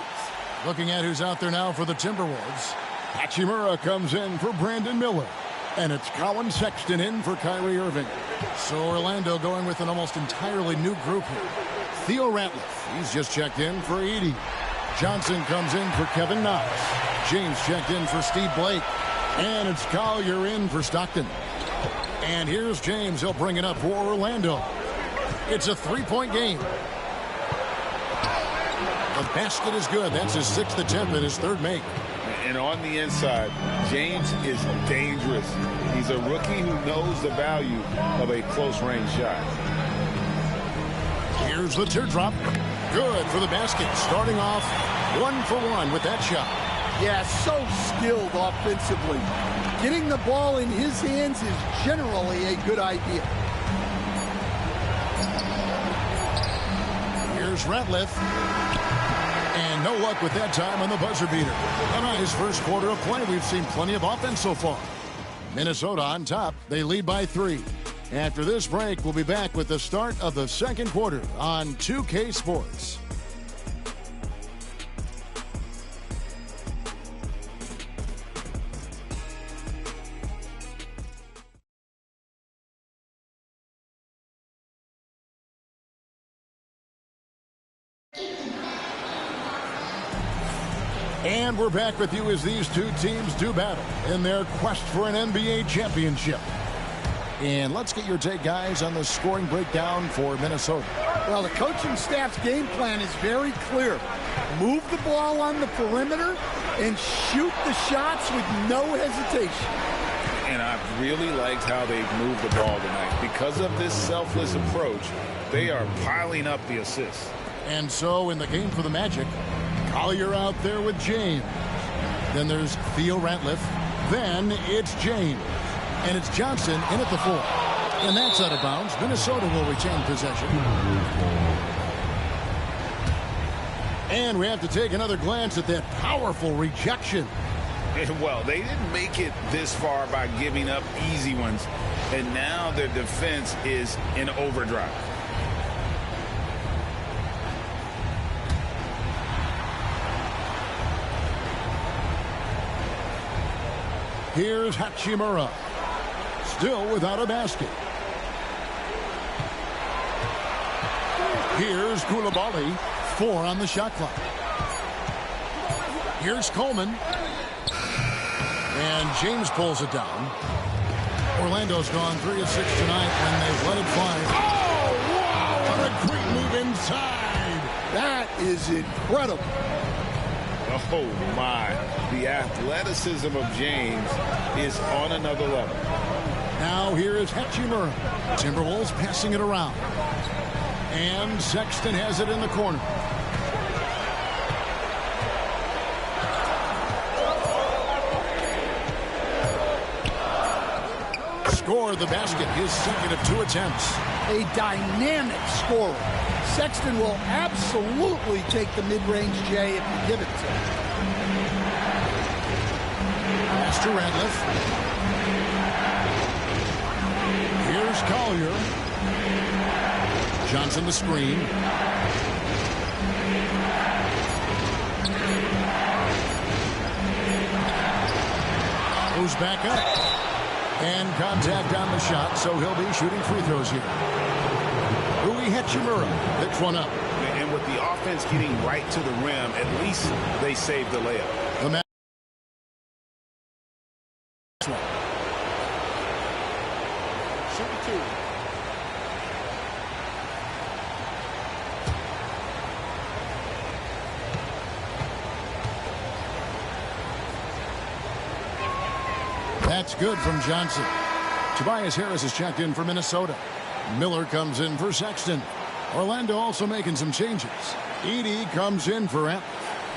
[SPEAKER 1] Looking at who's out there now for the Timberwolves. Hachimura comes in for Brandon Miller. And it's Colin Sexton in for Kyrie Irving. So Orlando going with an almost entirely new group here. Theo Ratliff, he's just checked in for Edey. Johnson comes in for Kevin Knox. James checked in for Steve Blake. And it's Collier in for Stockton. And here's James. He'll bring it up for Orlando. It's a 3-point game. The basket is good. That's his 6th attempt and his 3rd make.
[SPEAKER 2] And on the inside, James is dangerous. He's a rookie who knows the value of a close-range shot.
[SPEAKER 1] Here's the teardrop. Good for the basket. Starting off 1 for 1 with that shot.
[SPEAKER 14] Yeah, so skilled offensively. Getting the ball in his hands is generally a good idea.
[SPEAKER 1] Here's Ratliff. And no luck with that time on the buzzer beater. And on his first quarter of play, we've seen plenty of offense so far. Minnesota on top. They lead by 3. After this break, we'll be back with the start of the second quarter on 2K Sports. And we're back with you as these two teams do battle in their quest for an NBA championship. And let's get your take, guys, on the scoring breakdown for Minnesota.
[SPEAKER 14] Well, the coaching staff's game plan is very clear. Move the ball on the perimeter and shoot the shots with no hesitation.
[SPEAKER 2] And I've really liked how they've moved the ball tonight. Because of this selfless approach, they are piling up the assists.
[SPEAKER 1] And so in the game for the Magic, Collier out there with James. Then there's Theo Ratliff. Then it's James. And it's Johnson in at the 4. And that's out of bounds. Minnesota will retain possession. And we have to take another glance at that powerful rejection.
[SPEAKER 2] Well, they didn't make it this far by giving up easy ones. And now their defense is in overdrive.
[SPEAKER 1] Here's Hachimura. Still without a basket. Here's Koulibaly. 4 on the shot clock. Here's Coleman. And James pulls it down. Orlando's gone 3 of 6 tonight when they've let it fly. Oh, wow! What a great move inside.
[SPEAKER 14] That is incredible.
[SPEAKER 2] Oh, my. The athleticism of James is on another level.
[SPEAKER 1] Now here is Hachimura. Timberwolves passing it around. And Sexton has it in the corner. Score the basket, his second of 2 attempts.
[SPEAKER 14] A dynamic scorer. Sexton will absolutely take the mid-range J if you give it to him.
[SPEAKER 1] Pass to Ratliff. Here's Collier. Johnson the screen. Moves back up. And contact on the shot, so he'll be shooting free throws here. Rui Hachimura picks one up.
[SPEAKER 2] And with the offense getting right to the rim, at least they saved the layup.
[SPEAKER 1] The match. That's good from Johnson. Tobias Harris is checked in for Minnesota. Miller comes in for Sexton. Orlando also making some changes. Edey comes in for Ratliff.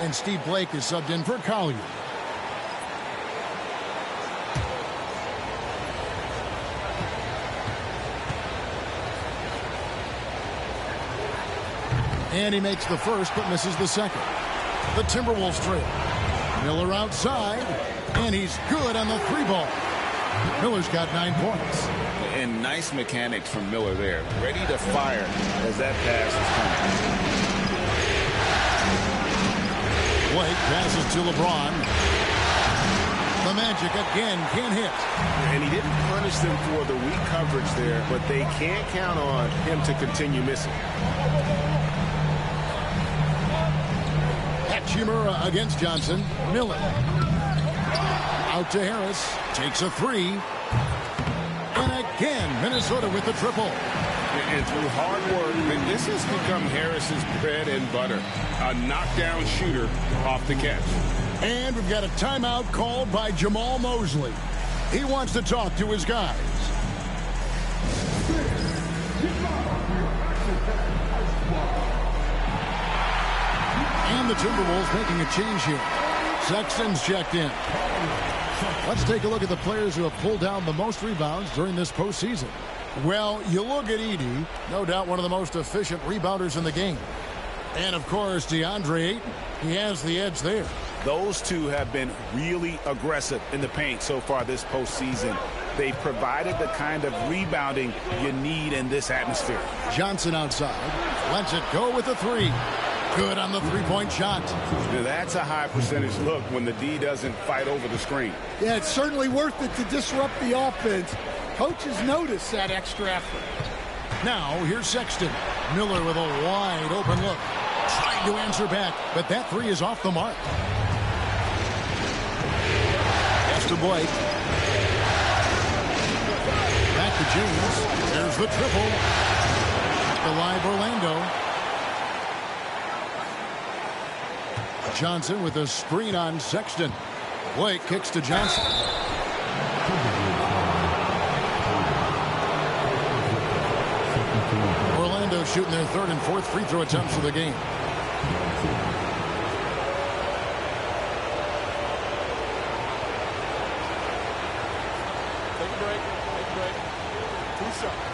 [SPEAKER 1] And Steve Blake is subbed in for Collier. And he makes the first but misses the second. The Timberwolves trail. Miller outside. And he's good on the 3-ball. Miller's got 9 points.
[SPEAKER 2] And nice mechanics from Miller there. Ready to fire as that pass is coming.
[SPEAKER 1] Blake passes to LeBron. The Magic again can't hit.
[SPEAKER 5] And he didn't punish them for the weak coverage there, but they can't count on him to continue missing.
[SPEAKER 1] Hachimura against Johnson. Miller. Out to Harris. Takes a three. And again, Minnesota with the triple.
[SPEAKER 2] And through hard work, this has become Harris's bread and butter. A knockdown shooter off the catch.
[SPEAKER 1] And we've got a timeout called by Jamaal Mosley. He wants to talk to his guys. And the Timberwolves making a change here. Sexton's checked in. Let's take a look at the players who have pulled down the most rebounds during this postseason. Well, you look at Edey, no doubt one of the most efficient rebounders in the game. And, of course, DeAndre Ayton. He has the edge there.
[SPEAKER 2] Those two have been really aggressive in the paint so far this postseason. They provided the kind of rebounding you need in this atmosphere.
[SPEAKER 1] Johnson outside. Lets it go with a three. Good on the three-point shot.
[SPEAKER 2] Now that's a high percentage look when the D doesn't fight over the screen.
[SPEAKER 14] Yeah, it's certainly worth it to disrupt the offense. Coaches notice that extra effort.
[SPEAKER 1] Now, here's Sexton. Miller with a wide open look. Trying to answer back, but that three is off the mark. Pass to Blake. Back to James. There's the triple. The live Orlando. Johnson with a screen on Sexton. Blake kicks to Johnson. Orlando shooting their third and fourth free throw attempts of the game.
[SPEAKER 15] Take a break. Take a break. 2 shots.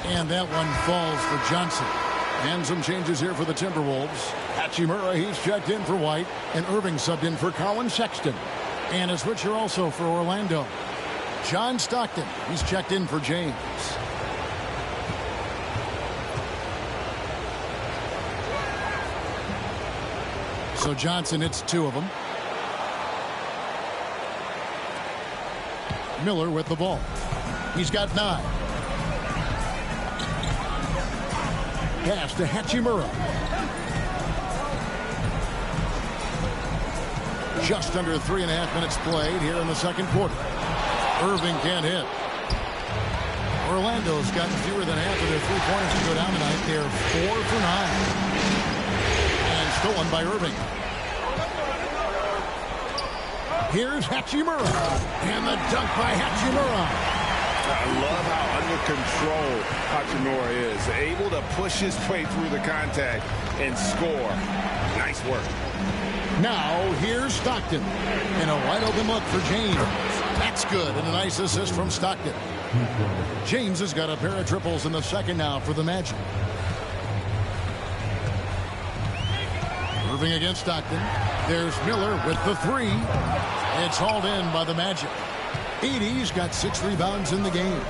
[SPEAKER 1] And that one falls for Johnson. And some changes here for the Timberwolves. Hachimura, he's checked in for White. And Irving subbed in for Colin Sexton. And a switcher also for Orlando. John Stockton, he's checked in for James. So Johnson hits 2 of them. Miller with the ball. He's got 9. Pass to Hachimura. Just under 3.5 minutes played here in the second quarter. Irving can't hit. Orlando's gotten fewer than half of their 3 points to go down tonight. They're 4 for 9. And stolen by Irving. Here's Hachimura. And the dunk by Hachimura.
[SPEAKER 2] I love how under control Hachimura is. Able to push his way through the contact and score. Nice work.
[SPEAKER 1] Now, here's Stockton. And a wide open look for James. That's good. And a nice assist from Stockton. James has got a pair of triples in the second now for the Magic. Moving against Stockton. There's Miller with the three. It's hauled in by the Magic. Edey's got 6 rebounds in the game.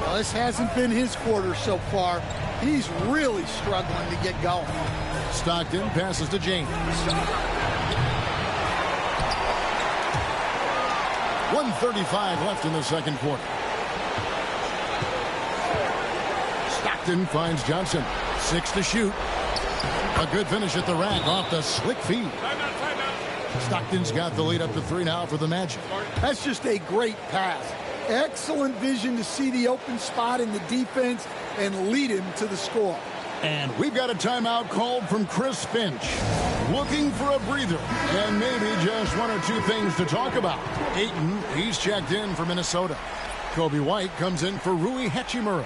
[SPEAKER 14] Well, this hasn't been his quarter so far. He's really struggling to get going.
[SPEAKER 1] Stockton passes to James. 1:35 left in the second quarter. Stockton finds Johnson. 6 to shoot. A good finish at the rack off the slick feed. Stockton's got the lead up to 3 now for the Magic.
[SPEAKER 14] That's just a great pass. Excellent vision to see the open spot in the defense and lead him to the score.
[SPEAKER 1] And we've got a timeout called from Chris Finch. Looking for a breather and maybe just 1 or 2 things to talk about. Ayton, he's checked in for Minnesota. Kobe White comes in for Rui Hachimura.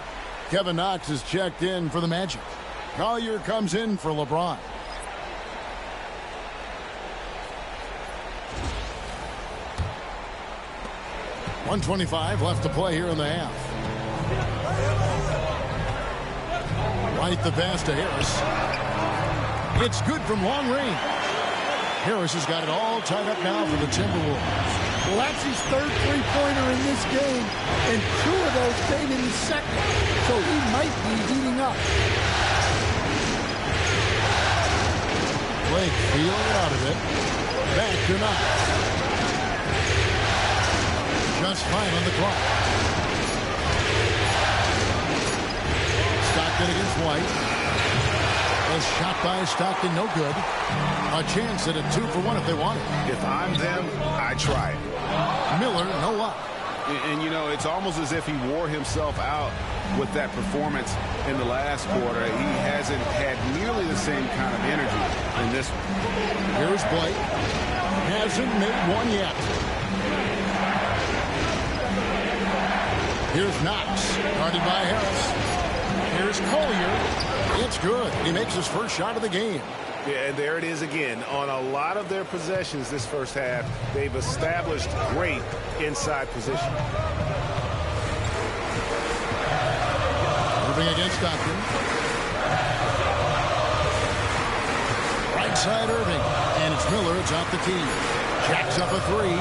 [SPEAKER 1] Kevin Knox is checked in for the Magic. Collier comes in for LeBron. .125 left to play here in the half. White the pass to Harris. It's good from long range. Harris has got it all tied up now for the Timberwolves.
[SPEAKER 14] Well, that's his 3rd three-pointer in this game, and 2 of those came in the second, so he might be heating up.
[SPEAKER 1] Blake feeling it out of it. Back to Knox. Just 5 on the clock. Stockton against White. A shot by Stockton, no good. A chance at a 2-for-1 if they want it.
[SPEAKER 2] If I'm them, I try it.
[SPEAKER 1] Miller, no luck.
[SPEAKER 2] And, you know, it's almost as if he wore himself out with that performance in the last quarter. He hasn't had nearly the same kind of energy in this one.
[SPEAKER 1] Here's Blake. Hasn't made one yet. Here's Knox. Guarded by Harris. Here's Collier. It's good. He makes his first shot of the game.
[SPEAKER 2] Yeah, and there it is again. On a lot of their possessions this first half, they've established great inside position.
[SPEAKER 1] Moving against Stockton. Right side Irving. And it's Miller. It's off the tee. Jacks up a three.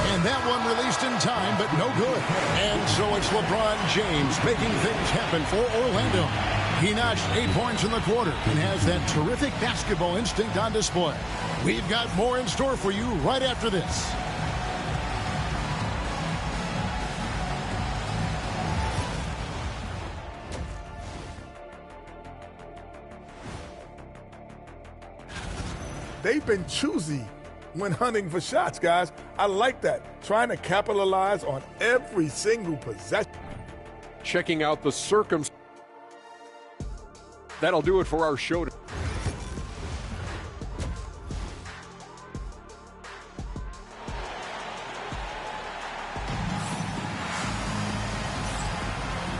[SPEAKER 1] And that one released in time, but no good. And so it's LeBron James making things happen for Orlando. He notched 8 points in the quarter and has that terrific basketball instinct on display. We've got more in store for you right after this.
[SPEAKER 7] They've been choosy when hunting for shots, guys. I like that. Trying to capitalize on every single possession.
[SPEAKER 6] Checking out the circumstances. That'll do it for our show.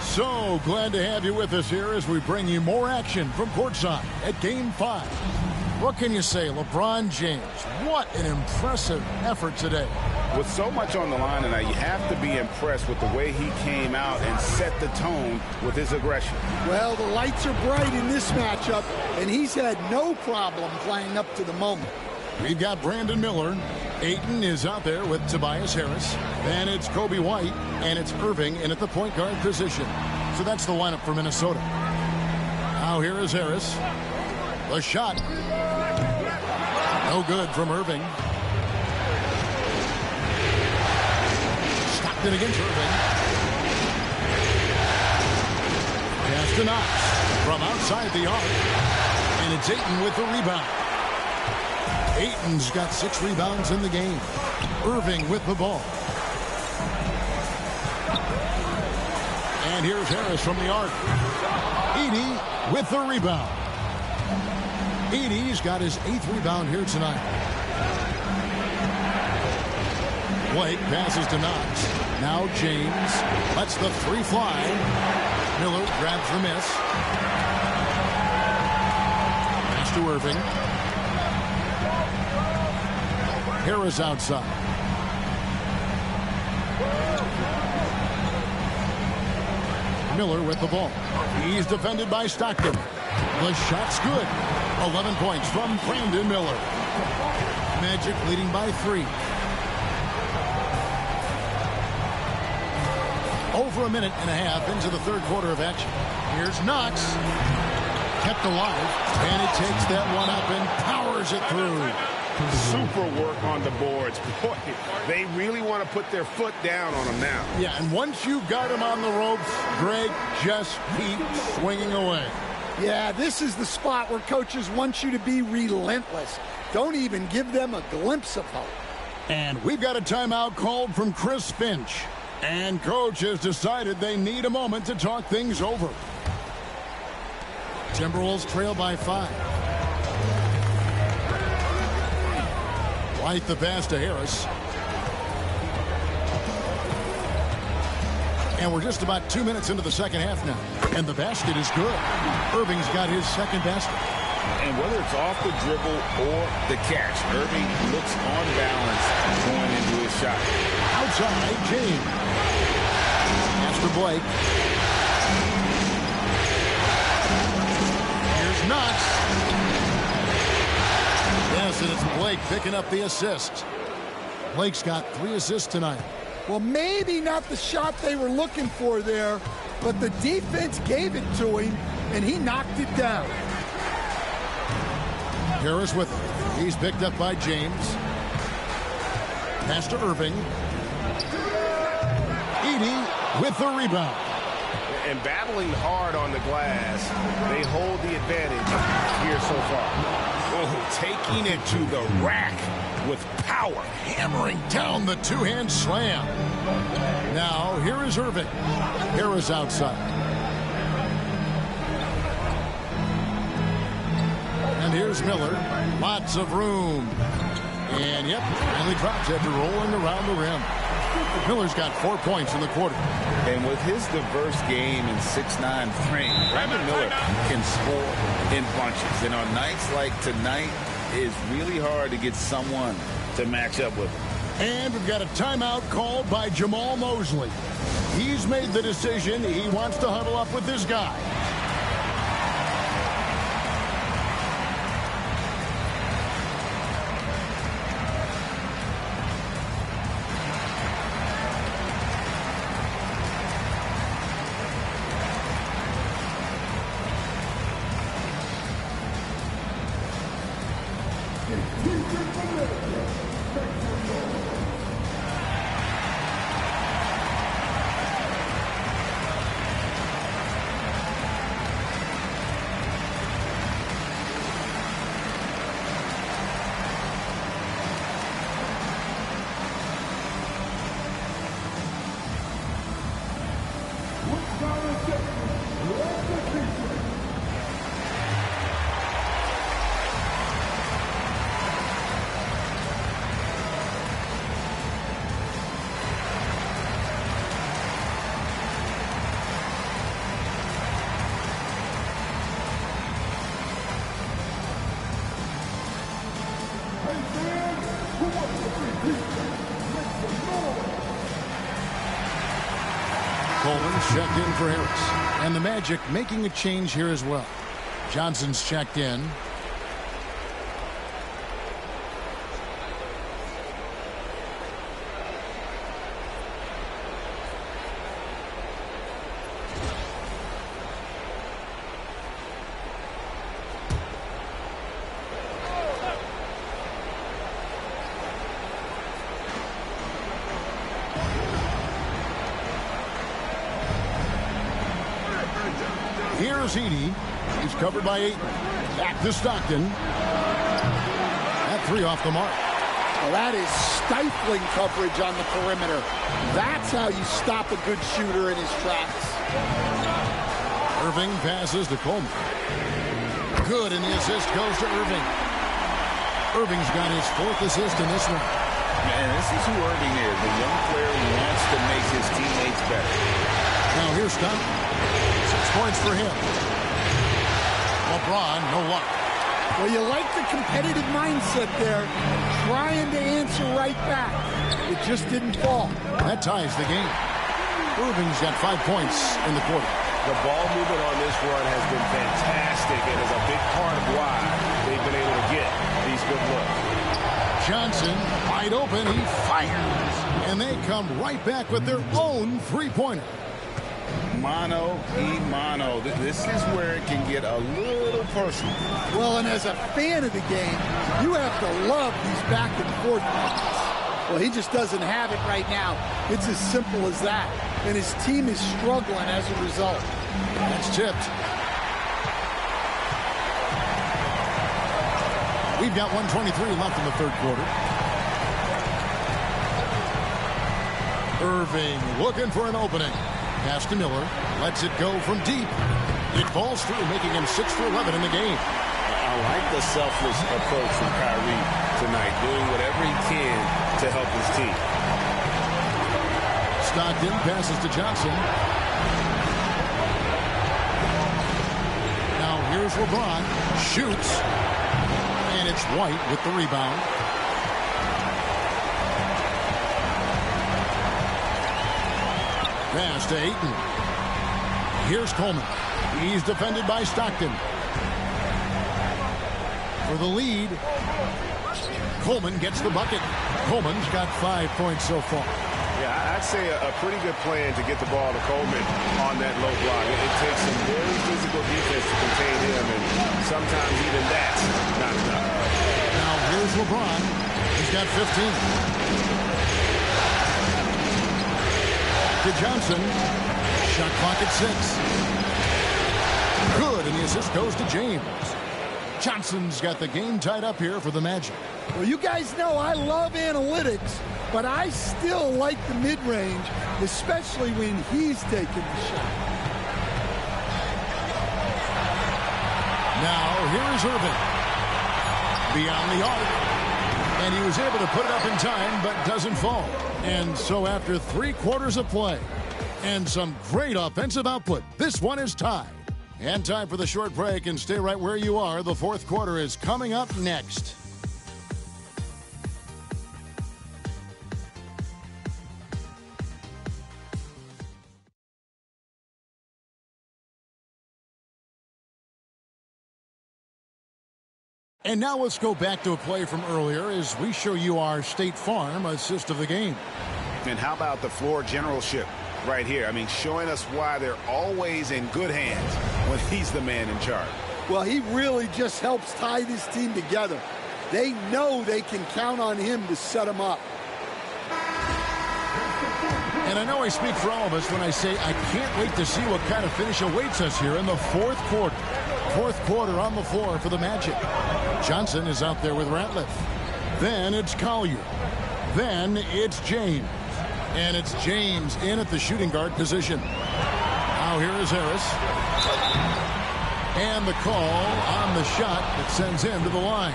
[SPEAKER 1] So glad to have you with us here as we bring you more action from courtside at Game 5. What can you say, LeBron James? What an impressive effort today.
[SPEAKER 2] With so much on the line tonight, you have to be impressed with the way he came out and set the tone with his aggression.
[SPEAKER 14] Well, the lights are bright in this matchup, and he's had no problem playing up to the moment.
[SPEAKER 1] We've got Brandon Miller. Ayton is out there with Tobias Harris. Then it's Kobe White, and it's Irving in at the point guard position. So that's the lineup for Minnesota. Now here is Harris. The shot. No good from Irving. Stockton against Irving. Pass to Knox from outside the arc. And it's Ayton with the rebound. Ayton's got 6 rebounds in the game. Irving with the ball. And here's Harris from the arc. Edey with the rebound. Edey's got his 8th rebound here tonight. Blake passes to Knox. Now James lets the 3 fly. Miller grabs the miss. Pass to Irving. Harris outside. Miller with the ball. He's defended by Stockton. The shot's good. 11 points from Brandon Miller. Magic leading by 3. Over a minute and a half into the third quarter of action. Here's Knox. Kept alive. And he takes that one up and powers it through.
[SPEAKER 2] Super work on the boards. Boy, they really want to put their foot down on him now.
[SPEAKER 1] Yeah, and once you've got him on the ropes, Greg, just keep swinging away.
[SPEAKER 14] Yeah, this is the spot where coaches want you to be relentless. Don't even give them a glimpse of hope.
[SPEAKER 1] And we've got a timeout called from Chris Finch. And coach has decided they need a moment to talk things over. Timberwolves trail by 5. White the pass to Harris. And we're just about 2 minutes into the second half now. And the basket is good. Irving's got his second basket.
[SPEAKER 2] And whether it's off the dribble or the catch, Irving looks on balance going into his shot.
[SPEAKER 1] Outside, James. Pass to Blake. Here's Knox. Yes, and it's Blake picking up the assist. Blake's got 3 assists tonight.
[SPEAKER 14] Well, maybe not the shot they were looking for there, but the defense gave it to him, and he knocked it down.
[SPEAKER 1] Harris with it. He's picked up by James. Pass to Irving. Edey with the rebound.
[SPEAKER 2] and battling hard on the glass, they hold the advantage here so far.
[SPEAKER 1] Oh, taking it to the rack with power, hammering down the two-hand slam. Now, here is Irving. Harris outside. And here's Miller. Lots of room. And, yep, finally drops after rolling around the rim. Miller's got 4 points in the quarter.
[SPEAKER 2] And with his diverse game and 6'9" frame, Brandon Miller can score in bunches. And on nights like tonight, it's really hard to get someone to match up with him.
[SPEAKER 1] And we've got a timeout called by Jamal Mosley. He's made the decision. He wants to huddle up with this guy. Coleman's checked in for Harris. And the Magic making a change here as well. Johnson's checked in. Here's Edey. He's covered by 8. Back to Stockton. That 3 off the mark.
[SPEAKER 14] Well, that is stifling coverage on the perimeter. That's how you stop a good shooter in his tracks.
[SPEAKER 1] Irving passes to Coleman. Good, and the assist goes to Irving. Irving's got his 4th assist in this one.
[SPEAKER 2] Man, this is who Irving is. The young player who wants to make his teammates better.
[SPEAKER 1] Now here's Stockton. 6 points for him. LeBron, no luck.
[SPEAKER 14] Well, you like the competitive mindset there. Trying to answer right back. It just didn't fall.
[SPEAKER 1] That ties the game. Irving's got 5 points in the quarter.
[SPEAKER 2] The ball movement on this run has been fantastic and is a big part of why they've been able to get these good looks.
[SPEAKER 1] Johnson, wide open, he fires. And they come right back with their own three-pointer.
[SPEAKER 2] Mano y mano. This is where it can get a little personal.
[SPEAKER 14] Well, and as a fan of the game, you have to love these back and forth matches. Well, he just doesn't have it right now. It's as simple as that. And his team is struggling as a result.
[SPEAKER 1] That's tipped. We've got 1:23 left in the third quarter. Irving looking for an opening. Pass to Miller. Lets it go from deep. It falls through, making him 6 for 11 in the game.
[SPEAKER 2] I like the selfless approach from Kyrie tonight, doing whatever he can to help his team.
[SPEAKER 1] Stockton passes to Johnson. Now here's LeBron. Shoots. And it's White with the rebound. Pass to Ayton. Here's Coleman. He's defended by Stockton. For the lead, Coleman gets the bucket. Coleman's got 5 points so far.
[SPEAKER 2] Yeah, I'd say a pretty good plan to get the ball to Coleman on that low block. It takes some very physical defense to contain him, and sometimes even that's not enough.
[SPEAKER 1] Now here's LeBron. He's got 15. To Johnson. Shot clock at 6. Good, and the assist goes to James. Johnson's got the game tied up here for the Magic.
[SPEAKER 14] Well, you guys know I love analytics, but I still like the mid-range, especially when he's taking the shot.
[SPEAKER 1] Now, here is Irving. Beyond the arc. And he was able to put it up in time, but doesn't fall. And so after 3 quarters of play and some great offensive output, this one is tied. And time for the short break, and stay right where you are. The fourth quarter is coming up next. And now let's go back to a play from earlier as we show you our State Farm assist of the game.
[SPEAKER 2] And how about the floor generalship right here? I mean, showing us why they're always in good hands when he's the man in charge.
[SPEAKER 14] Well, he really just helps tie this team together. They know they can count on him to set them up.
[SPEAKER 1] And I know I speak for all of us when I say I can't wait to see what kind of finish awaits us here in the fourth quarter. Fourth quarter on the floor for the Magic. Johnson is out there with Ratliff. Then it's Collier. Then it's James. And it's James in at the shooting guard position. Now here is Harris. And the call on the shot that sends him to the line.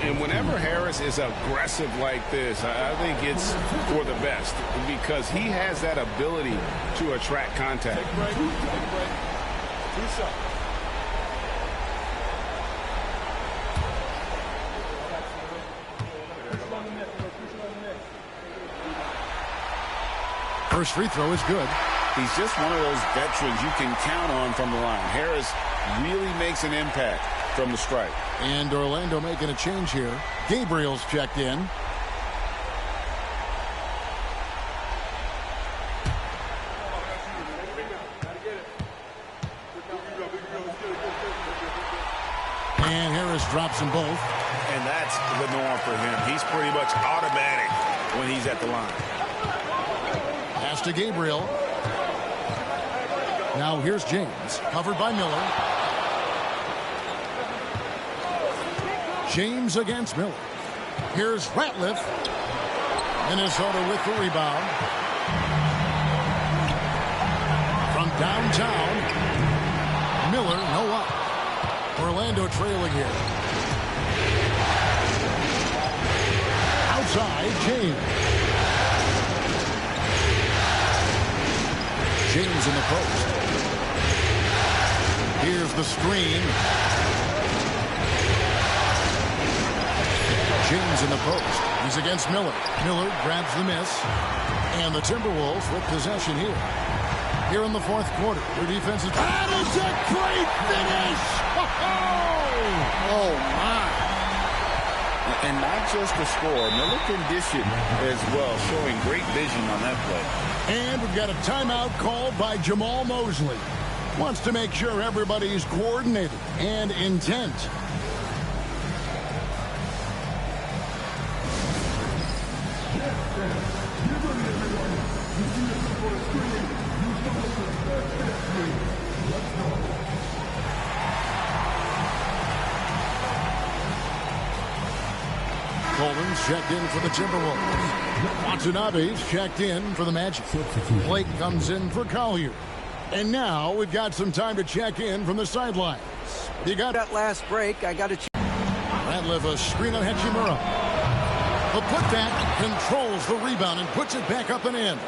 [SPEAKER 2] And whenever Harris is aggressive like this, I think it's for the best because he has that ability to attract contact.
[SPEAKER 1] First free throw is good.
[SPEAKER 2] He's just one of those veterans you can count on from the line. Harris really makes an impact from the stripe.
[SPEAKER 1] And Orlando making a change here. Gabriel's checked in. And Harris drops them both.
[SPEAKER 2] And that's the norm for him. He's pretty much automatic when he's at the line.
[SPEAKER 1] Pass to Gabriel. Now here's James, covered by Miller. James against Miller. Here's Ratliff. Minnesota with the rebound. From downtown, Miller, no up. Orlando trailing here. Outside, James. James in the post. Here's the screen. James in the post. He's against Miller. Miller grabs the miss. And the Timberwolves with possession here. Here in the fourth quarter. Their defense is... That is a great finish! Oh, my.
[SPEAKER 2] And not just the score. Miller condition as well, showing great vision on that play.
[SPEAKER 1] And we've got a timeout called by Jamal Mosley. Wants to make sure everybody's coordinated and intent. Coleman's checked in for the Timberwolves. Watanabe's checked in for the Magic. Blake comes in for Collier. And now we've got some time to check in from the sidelines. You got
[SPEAKER 9] that last break. I got to check.
[SPEAKER 1] Ratliff a screen on Hachimura. The putback controls the rebound and puts it back up and in.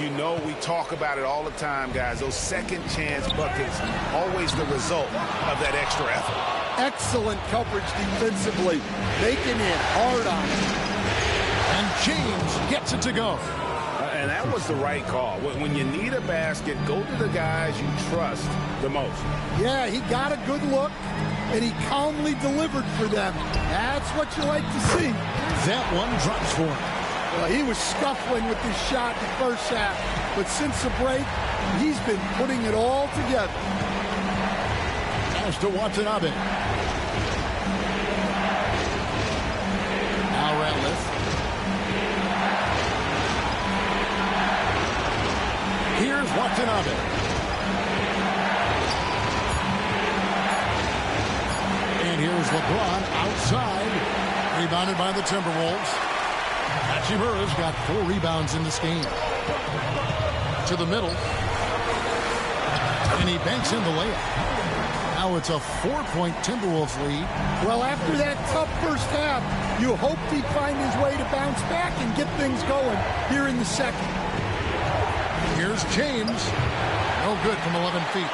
[SPEAKER 2] You know we talk about it all the time, guys. Those second chance buckets, always the result of that extra effort.
[SPEAKER 14] Excellent coverage defensively. Making it hard on him.
[SPEAKER 1] And James gets it to go.
[SPEAKER 2] And that was the right call. When you need a basket, go to the guys you trust the most.
[SPEAKER 14] Yeah, he got a good look, and he calmly delivered for them. That's what you like to see.
[SPEAKER 1] That one drops for him.
[SPEAKER 14] Well, he was scuffling with his shot in the first half, but since the break, he's been putting it all together.
[SPEAKER 1] Pass to Watanabe. Now Ratliff. Watanabe. And here's LeBron outside. Rebounded by the Timberwolves. Hachimura's got 4 rebounds in this game. To the middle. And he banks in the layup. Now it's a 4-point Timberwolves lead.
[SPEAKER 14] Well, after that tough first half, you hoped he'd find his way to bounce back and get things going here in the second.
[SPEAKER 1] Here's James. No good from 11 feet.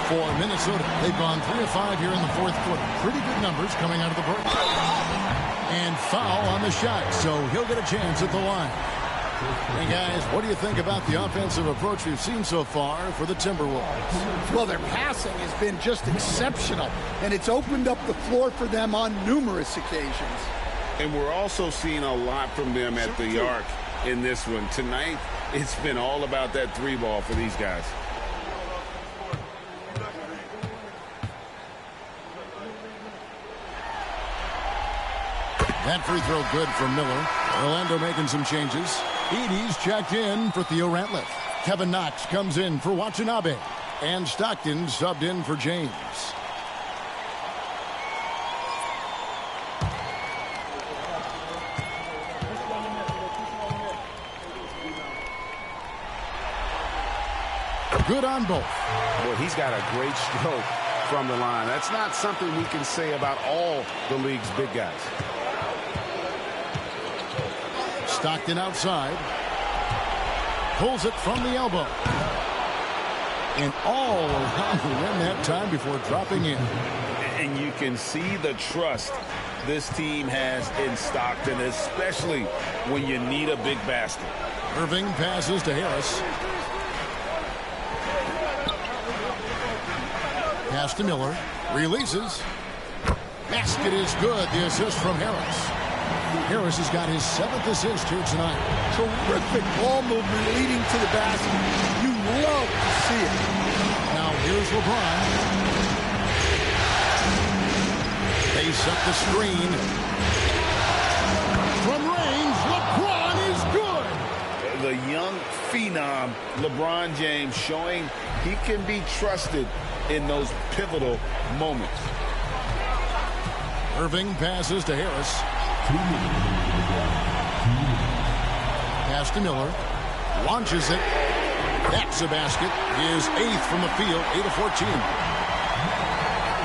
[SPEAKER 1] For Minnesota, they've gone 3 of 5 here in the fourth quarter. Pretty good numbers coming out of the break. And foul on the shot, so he'll get a chance at the line. Hey, guys, what do you think about the offensive approach we've seen so far for the Timberwolves?
[SPEAKER 14] Well, their passing has been just exceptional, and it's opened up the floor for them on numerous occasions.
[SPEAKER 2] And we're also seeing a lot from them at the arc in this one. Tonight, it's been all about that 3 ball for these guys.
[SPEAKER 1] That free throw good from Miller. Orlando making some changes. Edey's checked in for Theo Ratliff. Kevin Knox comes in for Watanabe. And Stockton subbed in for James. Good on both.
[SPEAKER 2] Well, he's got a great stroke from the line. That's not something we can say about all the league's big guys.
[SPEAKER 1] Stockton outside. Pulls it from the elbow. And all around the rim that time before dropping in.
[SPEAKER 2] And you can see the trust this team has in Stockton, especially when you need a big basket.
[SPEAKER 1] Irving passes to Harris. Pass to Miller. Releases. Basket is good. The assist from Harris. Harris has got his 7th assist here tonight.
[SPEAKER 14] Terrific ball movement leading to the basket. You love to see it.
[SPEAKER 1] Now here's LeBron. They set the screen. From range, LeBron is good.
[SPEAKER 2] The young phenom, LeBron James, showing he can be trusted in those pivotal moments.
[SPEAKER 1] Irving passes to Harris. Pass to Miller. Launches it. That's a basket. His 8th from the field, 8 of 14.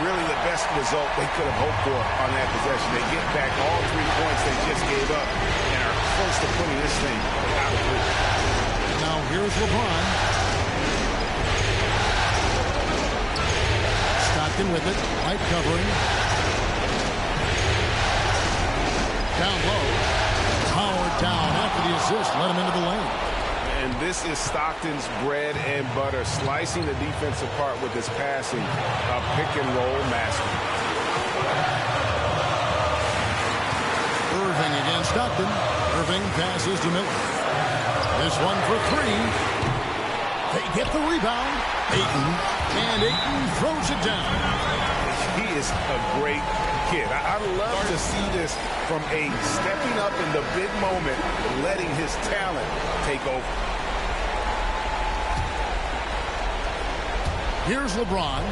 [SPEAKER 2] Really the best result they could have hoped for on that possession. They get back all 3 points they just gave up and are close to putting this thing out of reach.
[SPEAKER 1] Now here's LeBron. Stockton with it. Light covering. Down low. Howard down after the assist. Let him into the lane.
[SPEAKER 2] And this is Stockton's bread and butter. Slicing the defense apart with his passing. A pick-and-roll master.
[SPEAKER 1] Irving against Stockton. Irving passes to Miller. This one for 3. They get the rebound. Ayton. And Ayton throws it down.
[SPEAKER 2] He is a great kid. I love to see this from a stepping up in the big moment, letting his talent take over.
[SPEAKER 1] Here's LeBron.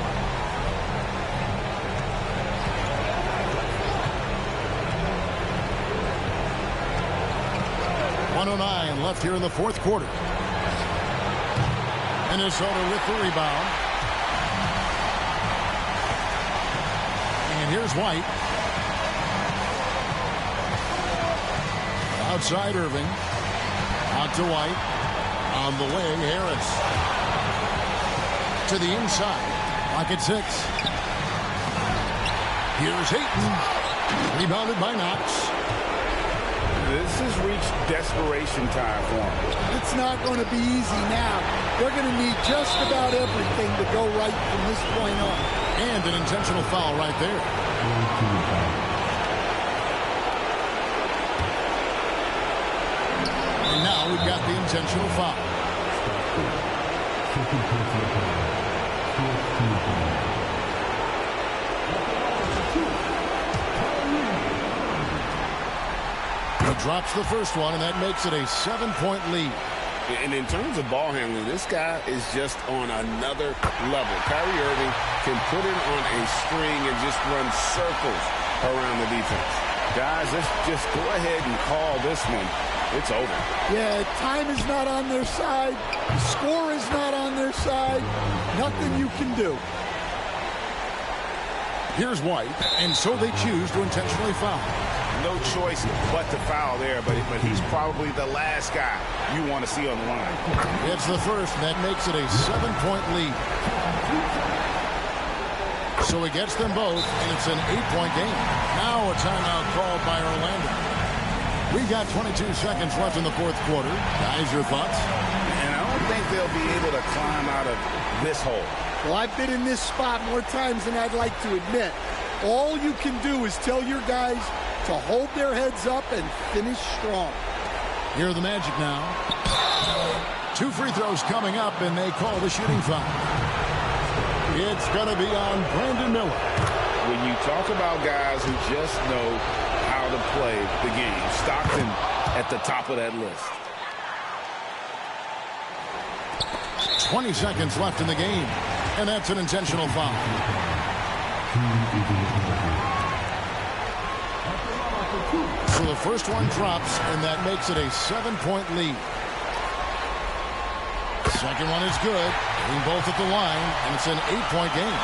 [SPEAKER 1] .109 left here in the fourth quarter. Minnesota with the rebound. And here's White. Outside Irving. Out to White. On the way, Harris. To the inside. Pocket 6. Here's Ayton. Rebounded by Knox.
[SPEAKER 2] This has reached desperation time for them.
[SPEAKER 14] It's not going to be easy now. They're going to need just about everything to go right from this point on.
[SPEAKER 1] And an intentional foul right there. And now we've got the intentional foul. He drops the first one, and that makes it a 7-point lead.
[SPEAKER 2] And in terms of ball handling, this guy is just on another level. Kyrie Irving can put it on a string and just run circles around the defense. Guys, let's just go ahead and call this one. It's over.
[SPEAKER 14] Yeah, time is not on their side. The score is not on their side. Nothing you can do.
[SPEAKER 1] Here's White, and so they choose to intentionally foul.
[SPEAKER 2] No choice but to foul there, but he's probably the last guy you want to see on the line.
[SPEAKER 1] It's the first, and that makes it a 7-point lead. So he gets them both, and it's an 8-point game. Now a timeout called by Orlando. We've got 22 seconds left in the fourth quarter. Guys, your thoughts?
[SPEAKER 2] And I don't think they'll be able to climb out of this hole.
[SPEAKER 14] Well, I've been in this spot more times than I'd like to admit. All you can do is tell your guys to hold their heads up and finish strong.
[SPEAKER 1] Here are the Magic now. 2 free throws coming up, and they call the shooting foul. It's going to be on Brandon Miller.
[SPEAKER 2] When you talk about guys who just know how to play the game, Stockton at the top of that list.
[SPEAKER 1] 20 seconds left in the game, and that's an intentional foul. So the first one drops, and that makes it a 7-point lead. Second one is good. Hitting both at the line, and it's an 8-point game.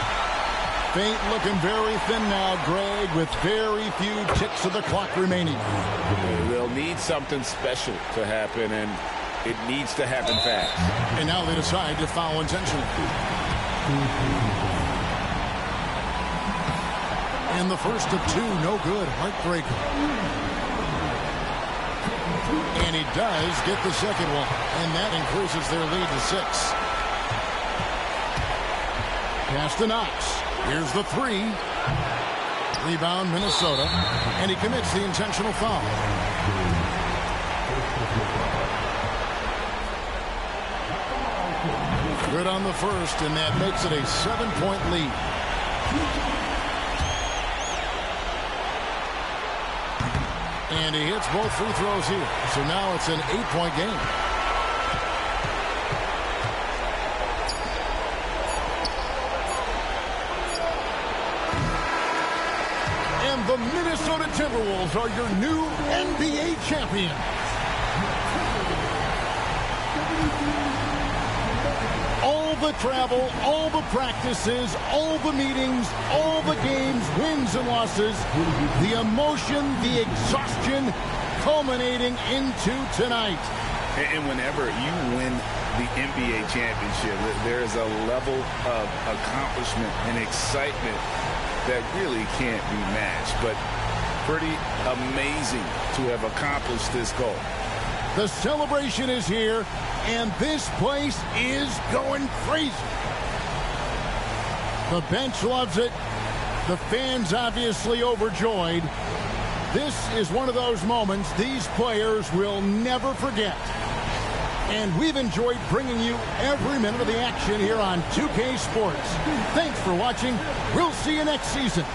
[SPEAKER 1] Faint looking very thin now, Greg, with very few ticks of the clock remaining.
[SPEAKER 2] They'll need something special to happen, and it needs to happen fast.
[SPEAKER 1] And now they decide to foul intentionally. And the first of 2, no good. Heartbreaker. And he does get the second one, and that increases their lead to 6. Pass to Knox. Here's the 3. Rebound, Minnesota. And he commits the intentional foul. Good on the first, and that makes it a 7-point lead. And he hits both free throws here. So now it's an 8-point game. And the Minnesota Timberwolves are your new NBA champions. All the travel, all the practices, all the meetings, all the games, wins and losses, the emotion, the exhaustion culminating into tonight.
[SPEAKER 2] And whenever you win the NBA championship, there is a level of accomplishment and excitement that really can't be matched. But pretty amazing to have accomplished this goal.
[SPEAKER 1] The celebration is here, and this place is going crazy. The bench loves it. The fans obviously overjoyed. This is one of those moments these players will never forget. And we've enjoyed bringing you every minute of the action here on 2K Sports. Thanks for watching. We'll see you next season.